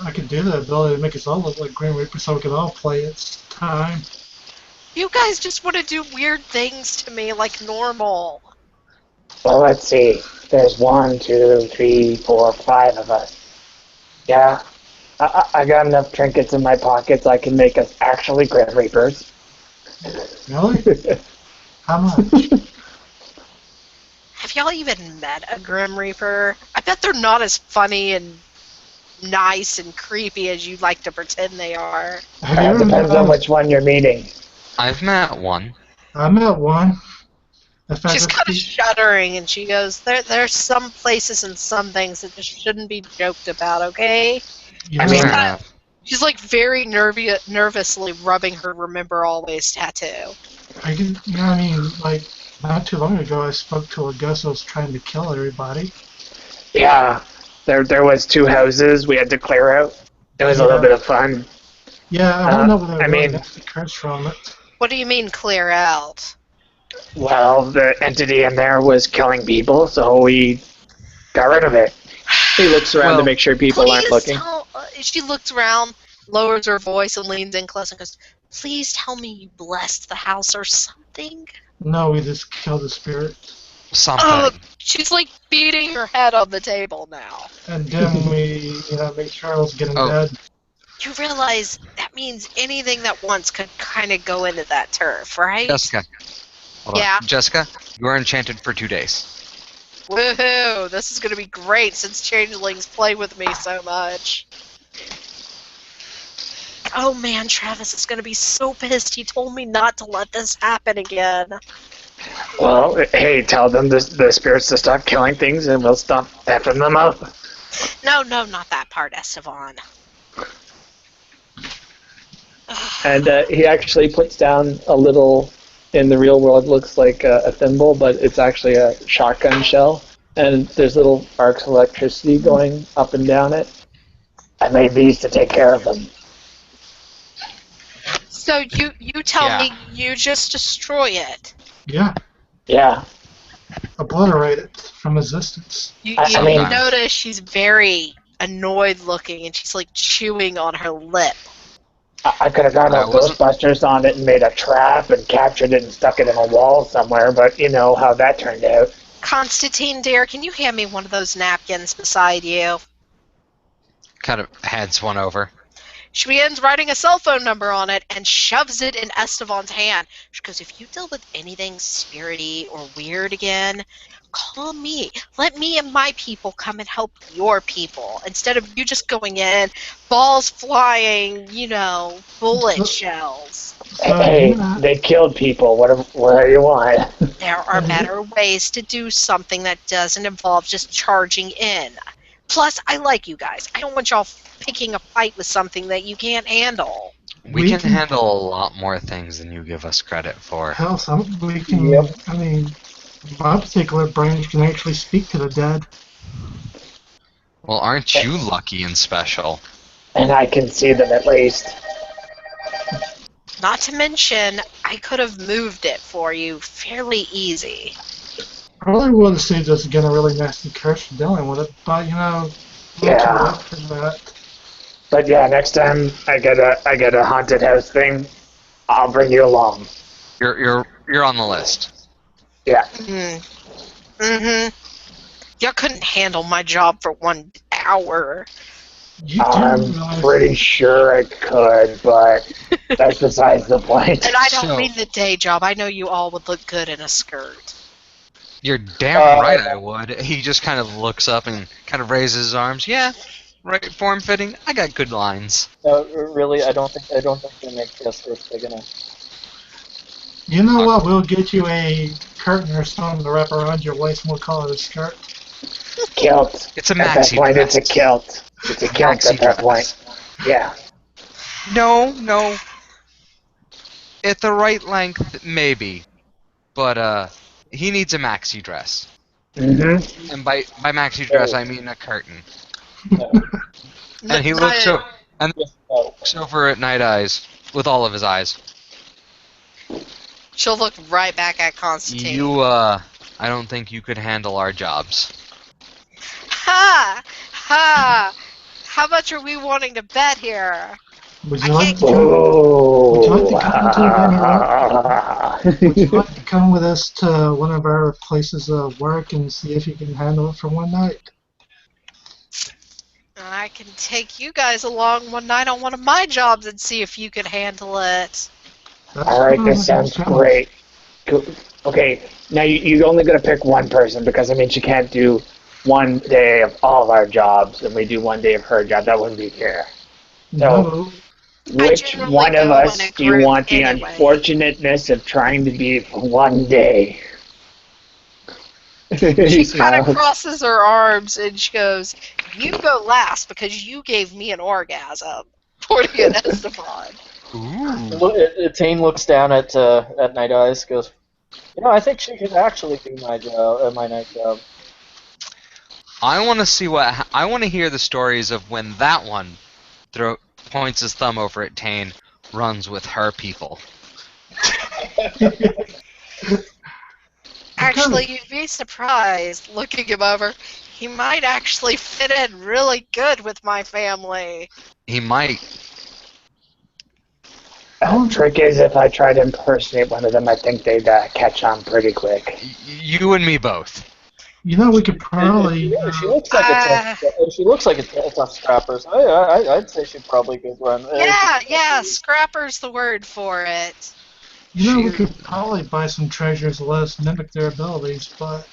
I can do the ability to make us all look like Green Reaper so we can all play It's Time. You guys just want to do weird things to me like normal. Well, let's see. There's 1, 2, 3, 4, 5 of us. Yeah. I got enough trinkets in my pockets I can make us actually Grim Reapers. Really? How much? Have y'all even met a Grim Reaper? I bet they're not as funny and nice and creepy as you like to pretend they are. Depends on which one you're meeting. I've met one. I met one. In fact, She's kind of shuddering, and she goes, "There's some places and some things that just shouldn't be joked about, okay?" I mean, She's like very nervously rubbing her "Remember Always" tattoo. Not too long ago, I spoke to a ghost that was trying to kill everybody. yeah, there was 2 houses we had to clear out. It was a little bit of fun. Yeah, I don't know where they're going. That's the curse from it. What do you mean clear out? Well, the entity in there was killing people, so we got rid of it. He looks around to make sure people aren't looking. She looks around, lowers her voice, and leans in close and goes, "Please tell me you blessed the house or something." No, we just killed the spirit. Something. She's like beating her head on the table now. And then we, made sure I was getting dead. You realize that means anything that once could kind of go into that turf, right? Jessica. Hold Yeah. on. Jessica, you are enchanted for 2 days. Woohoo! This is going to be great since changelings play with me so much. Oh man, Travis is going to be so pissed. He told me not to let this happen again. Well, hey, tell them the spirits to stop killing things and we'll stop effing them up. No, not that part, Esteban. And he actually puts down a little, in the real world, looks like a thimble, but it's actually a shotgun shell. And there's little arcs of electricity going up and down it. I made these to take care of them. So you tell Yeah. me you just destroy it. Yeah, Yeah. obliterate it from existence. You I mean- notice she's very annoyed looking and she's like chewing on her lip. I could have gone I all wasn't- Ghostbusters on it and made a trap and captured it and stuck it in a wall somewhere, but you know how that turned out. Constantine, dear, can you hand me one of those napkins beside you? Kind of hands one over. She begins writing a cell phone number on it and shoves it in Esteban's hand. She goes, if you deal with anything spirity or weird again, call me. Let me and my people come and help your people. Instead of you just going in, balls flying, bullet shells. So Hey, you they killed people. What do you want? There are better ways to do something that doesn't involve just charging in. Plus, I like you guys. I don't want y'all picking a fight with something that you can't handle. We can handle a lot more things than you give us credit for. hell, we can. Yep. I mean, my particular branch can actually speak to the dead. Well, aren't you lucky and special? And I can see them at least. Not to mention, I could have moved it for you fairly easy. I really would have saved us getting a really nasty curse for dealing with it, but I'm Yeah. too late for that. But yeah, next time I get a haunted house thing, I'll bring you along. You're on the list. Yeah. Mm-hmm. Y'all couldn't handle my job for 1 hour. You do I'm realize pretty sure I could, but that's besides the point. And I don't So- mean the day job. I know you all would look good in a skirt. You're damn right I would. He just kind of looks up and kind of raises his arms. Yeah, right, form-fitting. I got good lines. No, really, I don't think they make skirts big enough. You know what? We'll get you a curtain or something to wrap around your waist, and we'll call it a skirt. Kilt. It's a At that maxi point, dress. it's a kilt. It's a kilt Maxi at that dress. point. Yeah. No. At the right length, maybe. But, he needs a maxi dress. Mm-hmm. And by maxi dress, I mean a curtain. No. And he looks Not- No. over at Night Eyes with all of his eyes. She'll look right back at Constantine. I don't think you could handle our jobs. Ha! Ha! How much are we wanting to bet here? Would I you like can't- to come? Would you like to come Would you like to come with us to one of our places of work and see if you can handle it for one night? I can take you guys along one night on one of my jobs and see if you can handle it. That's Alright, fine, this sounds that's great. Okay, now you're only going to pick one person because, I mean, she can't do one day of all of our jobs and we do one day of her job. That wouldn't be fair. No, Which generally one of go us in a do you group want the anyway. unfortunateness of trying to be for one day? She He kind of smiles. crosses her arms and she goes, "You go last because you gave me an orgasm." Pointing at Esteban. Ooh. Tane looks down at Night Eyes, goes, I think she could actually do my job, my night job. I want to see I want to hear the stories of when that one points his thumb over at Tane, runs with her people. Actually, you'd be surprised looking him over. He might actually fit in really good with my family. He might. The trick is, if I try to impersonate one of them, I think they'd catch on pretty quick. You and me both. we could probably. She looks like a tough scrapper. So I'd say she'd probably good run. Yeah, scrapper's the word for it. We could probably buy some treasures, let us mimic their abilities, but.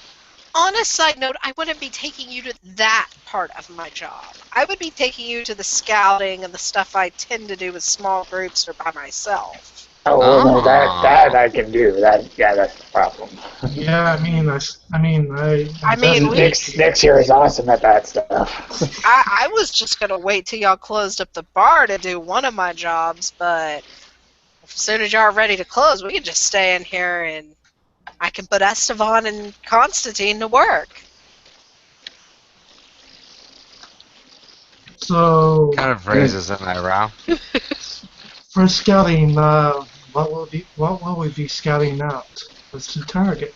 On a side note, I wouldn't be taking you to that part of my job. I would be taking you to the scouting and the stuff I tend to do with small groups or by myself. Oh, well, no, that I can do. That's the problem. Yeah, Next year is awesome at that stuff. I was just going to wait till y'all closed up the bar to do one of my jobs, but as soon as y'all are ready to close, we can just stay in here and I can put Estevan and Constantine to work. So. Kind of raises an eyebrow. For scouting, what will we be scouting out? What's the target?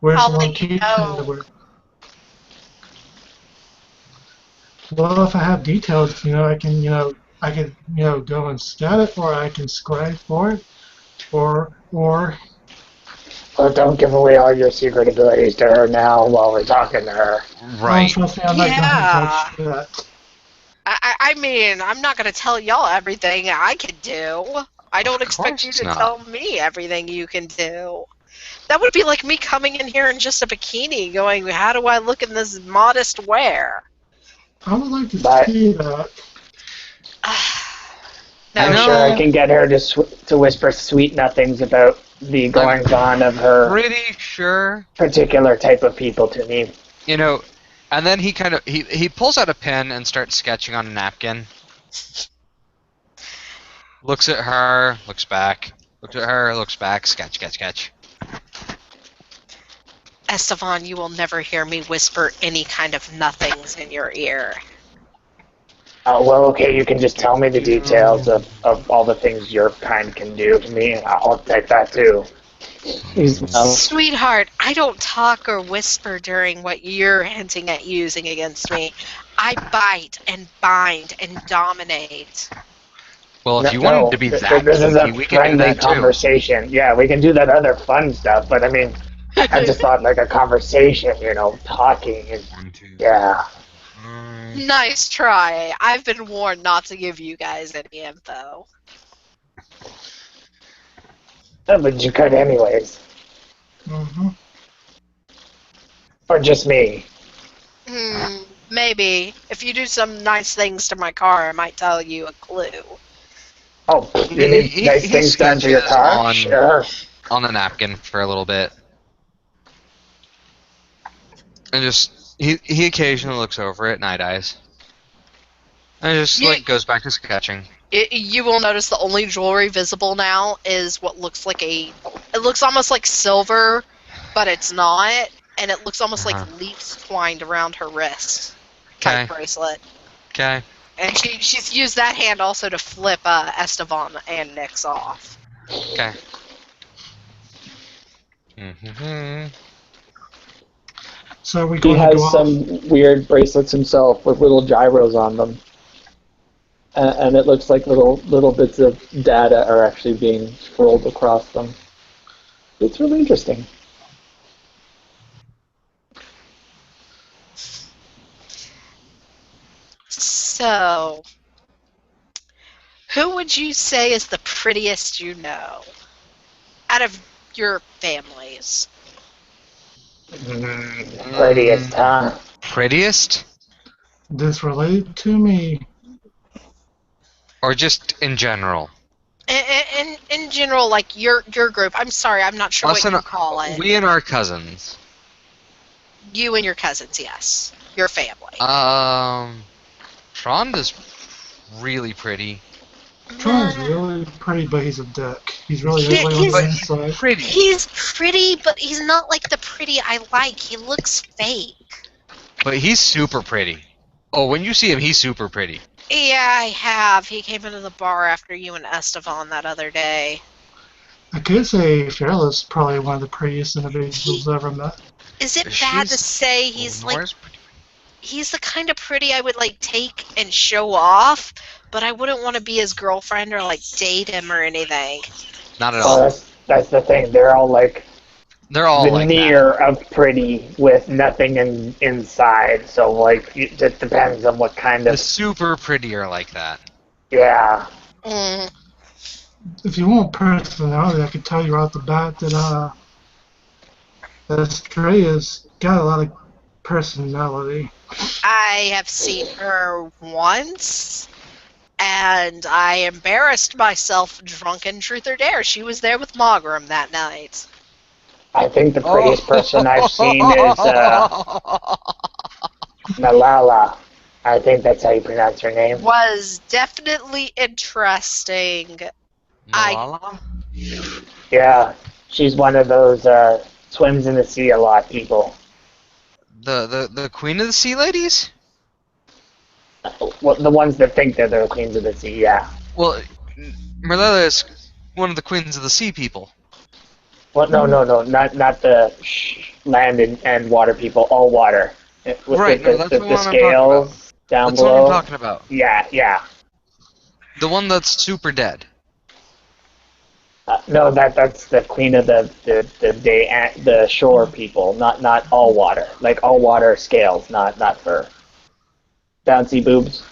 Where's I'll the let you location know. of it? Well, if I have details, I can, go and scout it, or I can scribe for it, or. Well, don't give away all your secret abilities to her now while we're talking to her. Right. Trust me, I'm not going to touch that. I mean, I'm not going to tell y'all everything I can do. I don't expect you to tell me everything you can do. That would be like me coming in here in just a bikini going, how do I look in this modest wear? I would like to see that. I'm sure I can get her to whisper sweet nothings about the goings-on of her pretty sure particular type of people to me. And then he pulls out a pen and starts sketching on a napkin. Looks at her, looks back. Looks at her, looks back. Sketch, sketch, sketch. Estevan, you will never hear me whisper any kind of nothings in your ear. Well, okay, you can just tell me the details of all the things your kind can do to me, and I'll take that too. Sweetheart, I don't talk or whisper during what you're hinting at using against me. I bite and bind and dominate. Well, if you wanted to be that this is a we can do that conversation. Too. Yeah, we can do that other fun stuff, but I mean, I just thought like a conversation, talking and yeah. Nice try. I've been warned not to give you guys any info. No, but you could anyways. Mm-hmm. Or just me. Maybe. If you do some nice things to my car, I might tell you a clue. Oh, you need nice things done to your car? Sure. On the napkin for a little bit. And he occasionally looks over it, night eyes. And just goes back to sketching. You will notice the only jewelry visible now is what looks like it looks almost like silver, but it's not, and it looks almost like leaves twined around her wrist. Type bracelet. Okay. And she's used that hand also to flip Estevan and Nyx off. Okay. Mm-hmm. So he has some weird bracelets himself with little gyros on them. And it looks like little bits of data are actually being scrolled across them. It's really interesting. So, who would you say is the prettiest you know out of your families? Prettiest, huh? Prettiest? This related to me. Or just in general? In general, like your group. I'm sorry, I'm not sure what you call it. We and our cousins. You and your cousins, yes. Your family. Tronda's really pretty. Tron's really pretty, but he's a dick. He's really ugly on the inside. Pretty. He's pretty, but he's not like the pretty I like. He looks fake. But he's super pretty. Oh, when you see him, he's super pretty. Yeah, I have. He came into the bar after you and Estevan that other day. I could say Fearless probably one of the prettiest individuals I've ever met. Is it bad to say he's he's the kind of pretty I would like take and show off, but I wouldn't want to be his girlfriend or like date him or anything. Not at all. That's the thing. They're all like They're all like veneer that. of pretty with nothing inside. So like it just depends on what kind The of super pretty are like that. yeah. Mm. If you want personality, I could tell you right off the bat that Estrella's got a lot of personality. I have seen her once, and I embarrassed myself drunk in Truth or Dare. She was there with Mogram that night. I think the Oh. prettiest person I've seen is Malala. I think that's how you pronounce her name. Was definitely interesting. Malala? Yeah, she's one of those swims in the sea a lot people. The Queen of the Sea Ladies? Well, the ones that think they're the queens of the sea, yeah. Well, Malala is one of the Queens of the Sea people. Well, no, not the land and water people, all water. With Right, no, that's the the one I'm talking about. scales down That's what I'm below. talking about. Yeah. The one that's super dead. No, that's the queen of the shore people, not all water. Like all water scales, not fur. Bouncy boobs.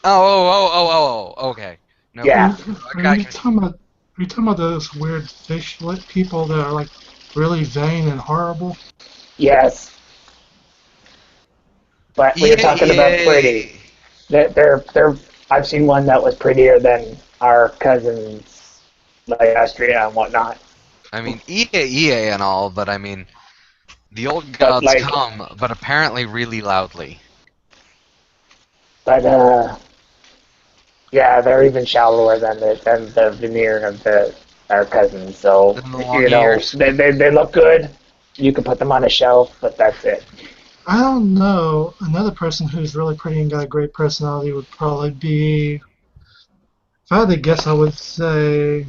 Oh, okay. No, Yeah. Are I got you confused. talking about those weird fishlet people that are like really vain and horrible? Yes. But we are talking about pretty. EA. They're. I've seen one that was prettier than our cousins, like Austria and whatnot. I mean, EA and all, but I mean, the old But gods like, come, but apparently really loudly. but yeah, they're even shallower than the veneer of our cousins. So Than the long ears. they look good. You can put them on a shelf, but that's it. I don't know. Another person who's really pretty and got a great personality would probably be, if I had to guess, I would say,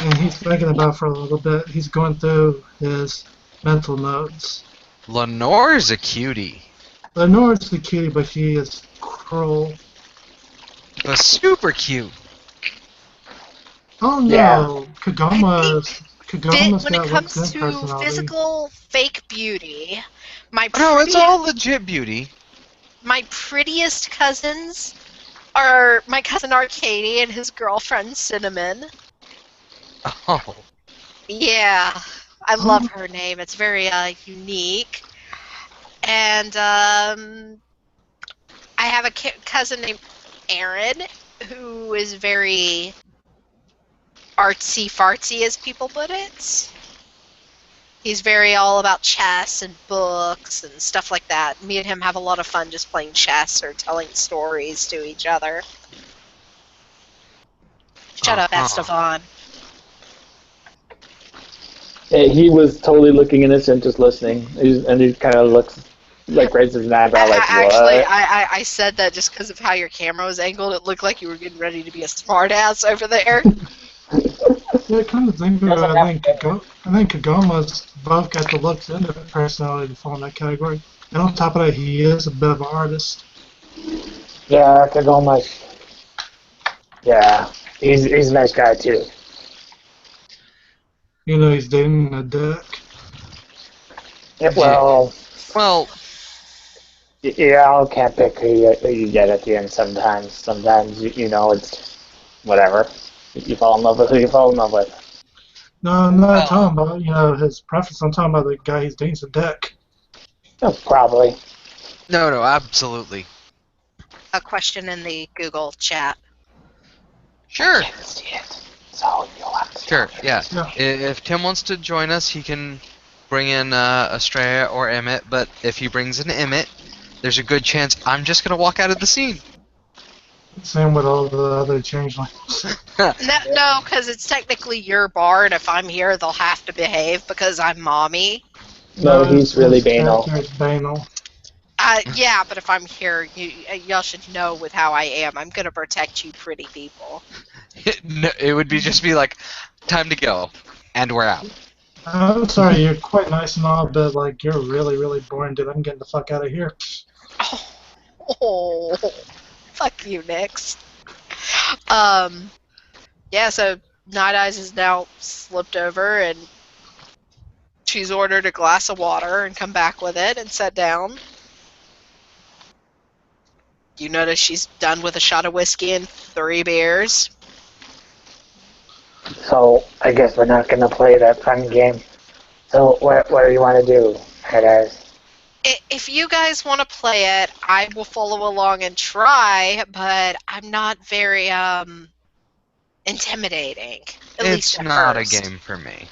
and he's thinking about it for a little bit. He's going through his mental notes. Lenore's a cutie, Lenore's the cutie, but she is cruel. but super cute. Oh Yeah. no, I think Kagama's when it got looks comes and to personality. physical fake beauty, my No, it's pretty, all legit beauty. my prettiest cousins are my cousin Arcady and his girlfriend Cinnamon. Oh, Yeah, I love Oh, her name. It's very unique. And I have a cousin named Aaron who is very artsy fartsy, as people put it. He's very all about chess and books and stuff like that. Me and him have a lot of fun just playing chess or telling stories to each other. Shut up, uh-huh. Estevan. He was totally looking innocent, just listening, and he kind of looks like raises an eyebrow, like Actually, what? I said that just because of how your camera was angled. It looked like you were getting ready to be a smartass over there. yeah, kind of think of it. Doesn't have to. I think Kagama's both got the looks and the personality to fall in that category. And on top of that, he is a bit of an artist. Yeah, Kagoma's. Yeah, he's a nice guy too. You know, he's dating a dick. Yeah, well, Well, yeah, I can't pick who you get at the end. Sometimes you know it's whatever. You fall in love with who you fall in love with. No, I'm not well, talking about, his preference. I'm talking about the guy he's dating's a dick. Oh, probably. no, absolutely. A question in the Google chat. Sure, Can't see it, so you'll have to. sure, yeah. Yeah. If Tim wants to join us, he can bring in Estrella or Emmett, but if he brings in Emmett, there's a good chance I'm just going to walk out of the scene. Same with all the other changelings. No, because it's technically your bar, and if I'm here, they'll have to behave because I'm mommy. No, he's really his banal. character is banal. Yeah, but if I'm here, y'all should know with how I am. I'm gonna protect you, pretty people. It would be just be like, time to go, and we're out. I'm sorry, you're quite nice and all, but like you're really, really boring, dude. I'm getting the fuck out of here. Oh, fuck you, Nix. Um, Yeah, so Night Eyes is now slipped over and she's ordered a glass of water and come back with it and sat down. You notice she's done with a shot of whiskey and 3 beers. So I guess we're not gonna play that fun game. So what do you want to do, Headers? If you guys want to play it, I will follow along and try, but I'm not very intimidating. At least It's at not a first. game for me.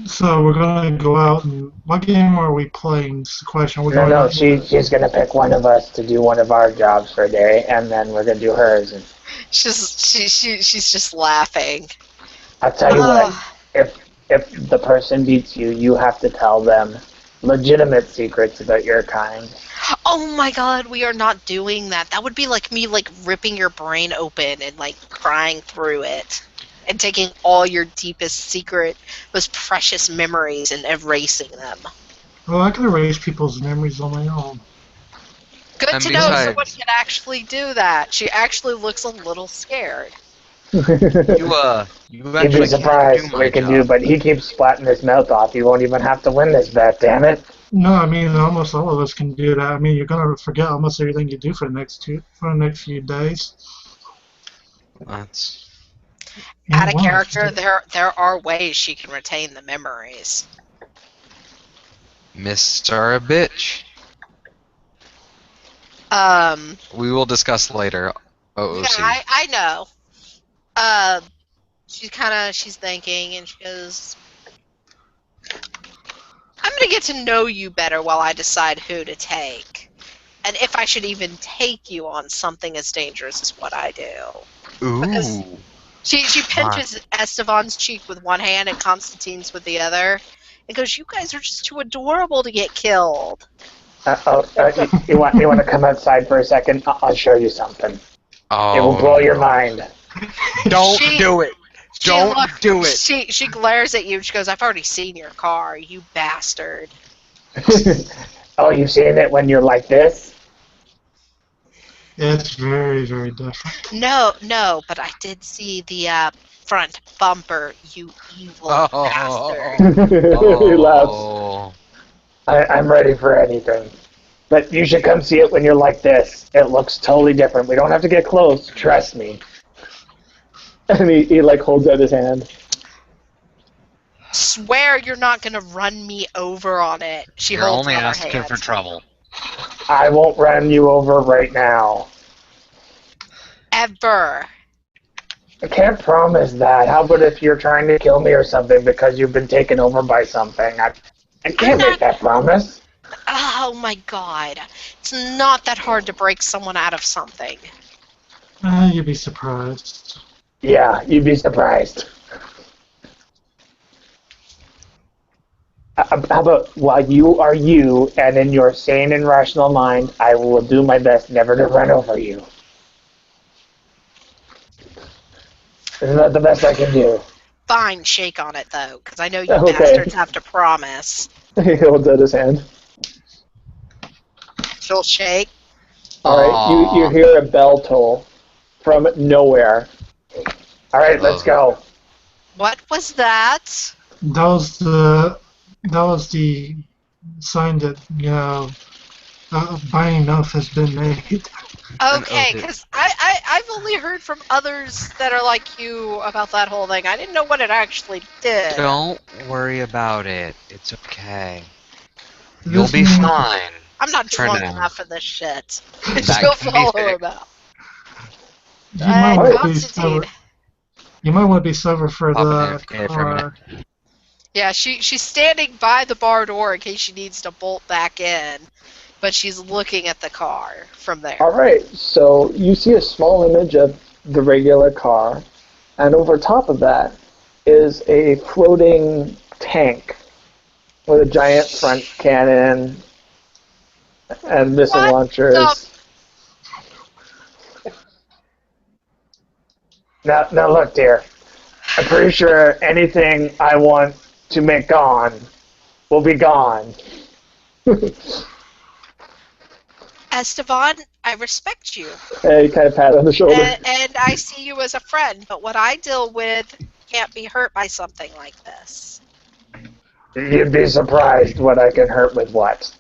So we're gonna go out and what game are we playing? Is the question. We're No, going out. she's gonna pick one of us to do one of our jobs for a day, and then we're gonna do hers. And She's just laughing. I'll tell you what, if the person beats you, you have to tell them legitimate secrets about your kind. Oh my god, we are not doing that. That would be like me ripping your brain open and crying through it. And taking all your deepest secret, most precious memories and erasing them. Well, I can erase people's memories on my own. Good And to know besides- someone can actually do that. She actually looks a little scared. You You'd actually be surprised can't do what my he can job. do, but he keeps splatting his mouth off. You won't even have to win this bet, damn it. No, I mean almost all of us can do that. I mean you're gonna forget almost everything you do for the next few days. That's Out of One character, us. there are ways she can retain the memories. Mr. Bitch. We will discuss later. OOC. Yeah, I know. She's thinking, and she goes, I'm gonna get to know you better while I decide who to take. And if I should even take you on something as dangerous as what I do. Ooh. Because She pinches Estevan's cheek with one hand and Constantine's with the other, and goes, "You guys are just too adorable to get killed." You want to come outside for a second? I'll show you something. Oh, It will blow your mind. Don't She- do it. Don't do it. She glares at you. And she goes, "I've already seen your car, you bastard." Oh, you've seen it when you're like this? It's very, very different. No, but I did see the front bumper, you evil bastard. He laughs. Oh. I'm ready for anything. But you should come see it when you're like this. It looks totally different. We don't have to get close. Trust me. And he holds out his hand. Swear you're not gonna run me over on it. She You're holds only out her asking hand. for trouble. I won't run you over right now. Ever. I can't promise that. How about if you're trying to kill me or something because you've been taken over by something? I can't make that promise. Oh my god. It's not that hard to break someone out of something. You'd be surprised. Yeah, you'd be surprised. How about while you are you and in your sane and rational mind, I will do my best never to run over you. Isn't that the best I can do? Fine, shake on it though, because I know you Okay. bastards have to promise. He holds out his hand. She'll shake. Alright, you hear a bell toll from nowhere. Alright, let's go. What was that? That was the sign that binding oath has been made. Okay, oath. because I've only heard from others that are like you about that whole thing. I didn't know what it actually did. Don't worry about it. It's okay. This You'll be means- fine. I'm not For drunk now. enough for this shit. That She'll can be follow fixed. him out. You might want to be Constantine. sober. You might want to be sober for Pop in the AFK for a minute. car. Yeah, she's standing by the bar door in case she needs to bolt back in, but she's looking at the car from there. Alright, so you see a small image of the regular car, and over top of that is a floating tank with a giant front cannon and missile What launchers. Now look, dear. I'm pretty sure anything I want to make gone will be gone. Esteban, I respect you. And he kind of pat on the shoulder. And I see you as a friend, but what I deal with can't be hurt by something like this. You'd be surprised what I can hurt with what.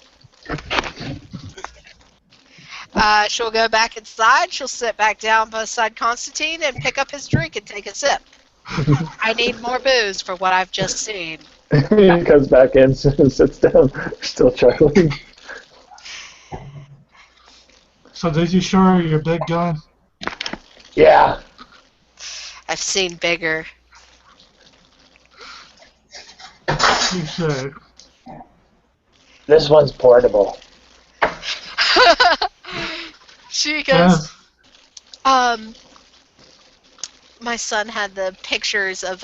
She'll go back inside, she'll sit back down beside Constantine and pick up his drink and take a sip. I need more booze for what I've just seen. He comes back in and sits down, still chuckling. So did you show her your big gun? Yeah. I've seen bigger. You should. This one's portable. She Yeah. goes, my son had the pictures of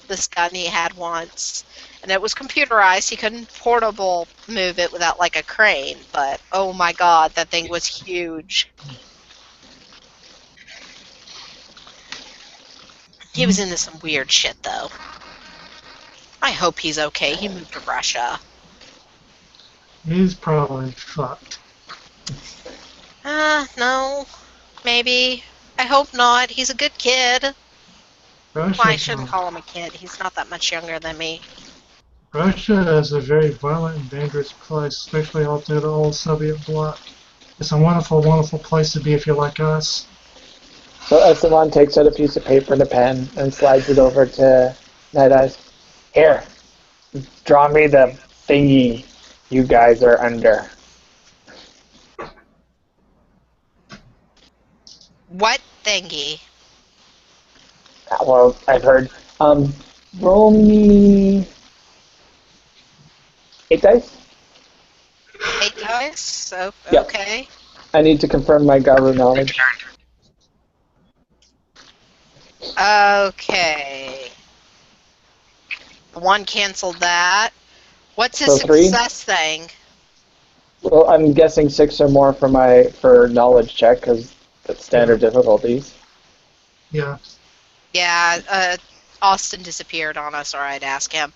this gun he had once, and it was computerized. He couldn't portable move it without like a crane, but oh my god, that thing was huge. He was into some weird shit though. I hope he's okay. He moved to Russia. He's probably fucked. No. Maybe. I hope not. He's a good kid. Well, I shouldn't call him a kid. He's not that much younger than me. Russia is a very violent and dangerous place, especially all through the old Soviet bloc. It's a wonderful, wonderful place to be if you're like us. So Esteban takes out a piece of paper and a pen and slides it over to Night Eyes. Here. Draw me the thingy you guys are under. What thingy? Well, I've heard. Roll me 8 dice. 8 dice? So, Yep. okay. I need to confirm my Garu knowledge. Okay. One canceled that. What's his So 3? success thing? Well, I'm guessing 6 or more for knowledge check because that's standard difficulties. Yeah. Yeah, Austin disappeared on us, or I'd ask him.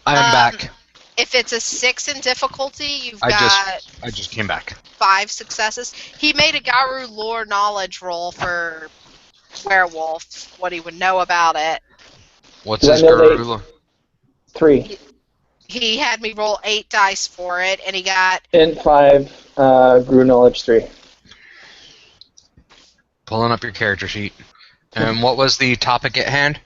I'm back. If it's a 6 in difficulty, you've I got just came back. 5 successes. He made a Garu lore knowledge roll for werewolf, what he would know about it. What's Do I his know they- guru? 3. He had me roll 8 dice for it, and he got Int 5, Gru knowledge 3. Pulling up your character sheet. And what was the topic at hand?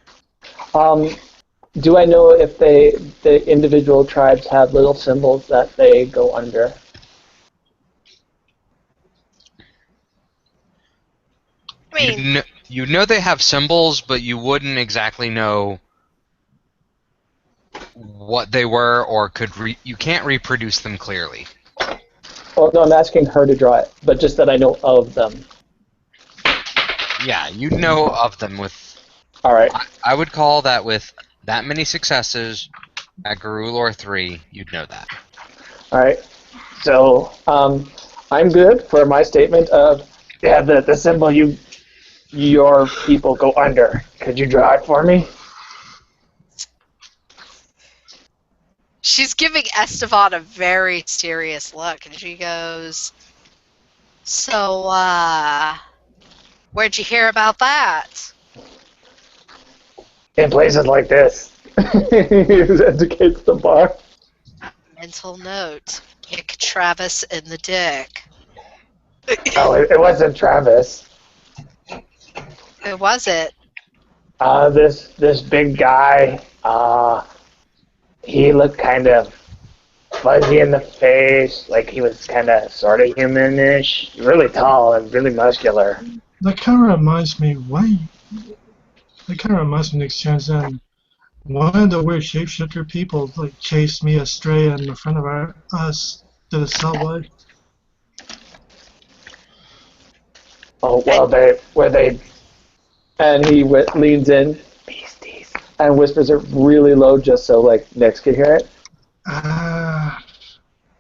Do I know if the individual tribes have little symbols that they go under? I mean, You know they have symbols, but you wouldn't exactly know what they were, or you can't reproduce them clearly. Well, no, I'm asking her to draw it, but just that I know of them. Yeah, you'd know of them with. All right. I would call that with that many successes at Guru Lore 3, you'd know that. All right. So I'm good for my statement of Yeah, the symbol your people go under. Could you draw it for me? she's giving Esteban a very serious look, and she goes, so, where'd you hear about that? In places like this. he indicates the bar. Mental note, kick Travis in the dick. Oh, it wasn't Travis. Who was it? This big guy. He looked kind of fuzzy in the face, like he was kind of sort of humanish. Really tall and really muscular. That kind of reminds me, that kind of reminds me of the exchange then. One of the weird shapeshifter people like chased me astray in the front of us to the subway. Oh, well, they And he leans in beasties. and whispers it really low just so like Nix could hear it.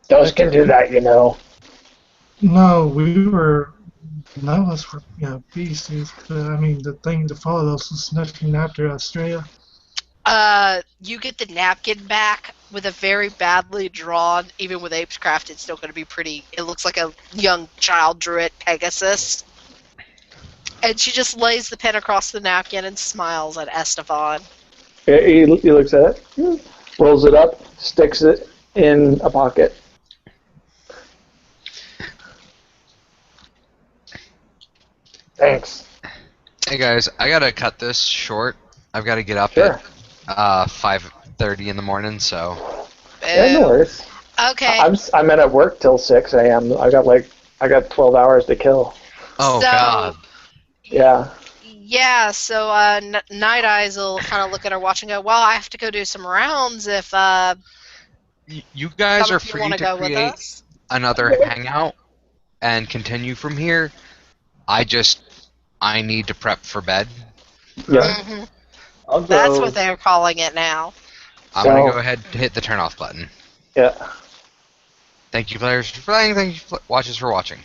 Those can do that, you know. No, none of us were, beasties, but I mean, the thing that followed us was sniffing after Australia. You get the napkin back. with a very badly drawn, even with Apescraft, it's still going to be pretty. It looks like a young child drew it, Pegasus. And she just lays the pen across the napkin and smiles at Esteban. He looks at it, rolls it up, sticks it in a pocket. Thanks. Hey guys, I gotta cut this short. I've got to get up Sure. at 5:30 in the morning. So Yeah, no worries. Okay. I'm at work till 6 a.m. I got 12 hours to kill. oh So- god, Yeah. Yeah, so Night Eyes will kind of look at her watch and go, well, I have to go do some rounds if you guys some are of you free want to to go with create us. another hangout and continue from here. I need to prep for bed. Yeah. Mhm. I'll go. That's what they're calling it now. I'm So- gonna go ahead and hit the turn off button. Yeah. Thank you players for playing. Thank you watchers for watching.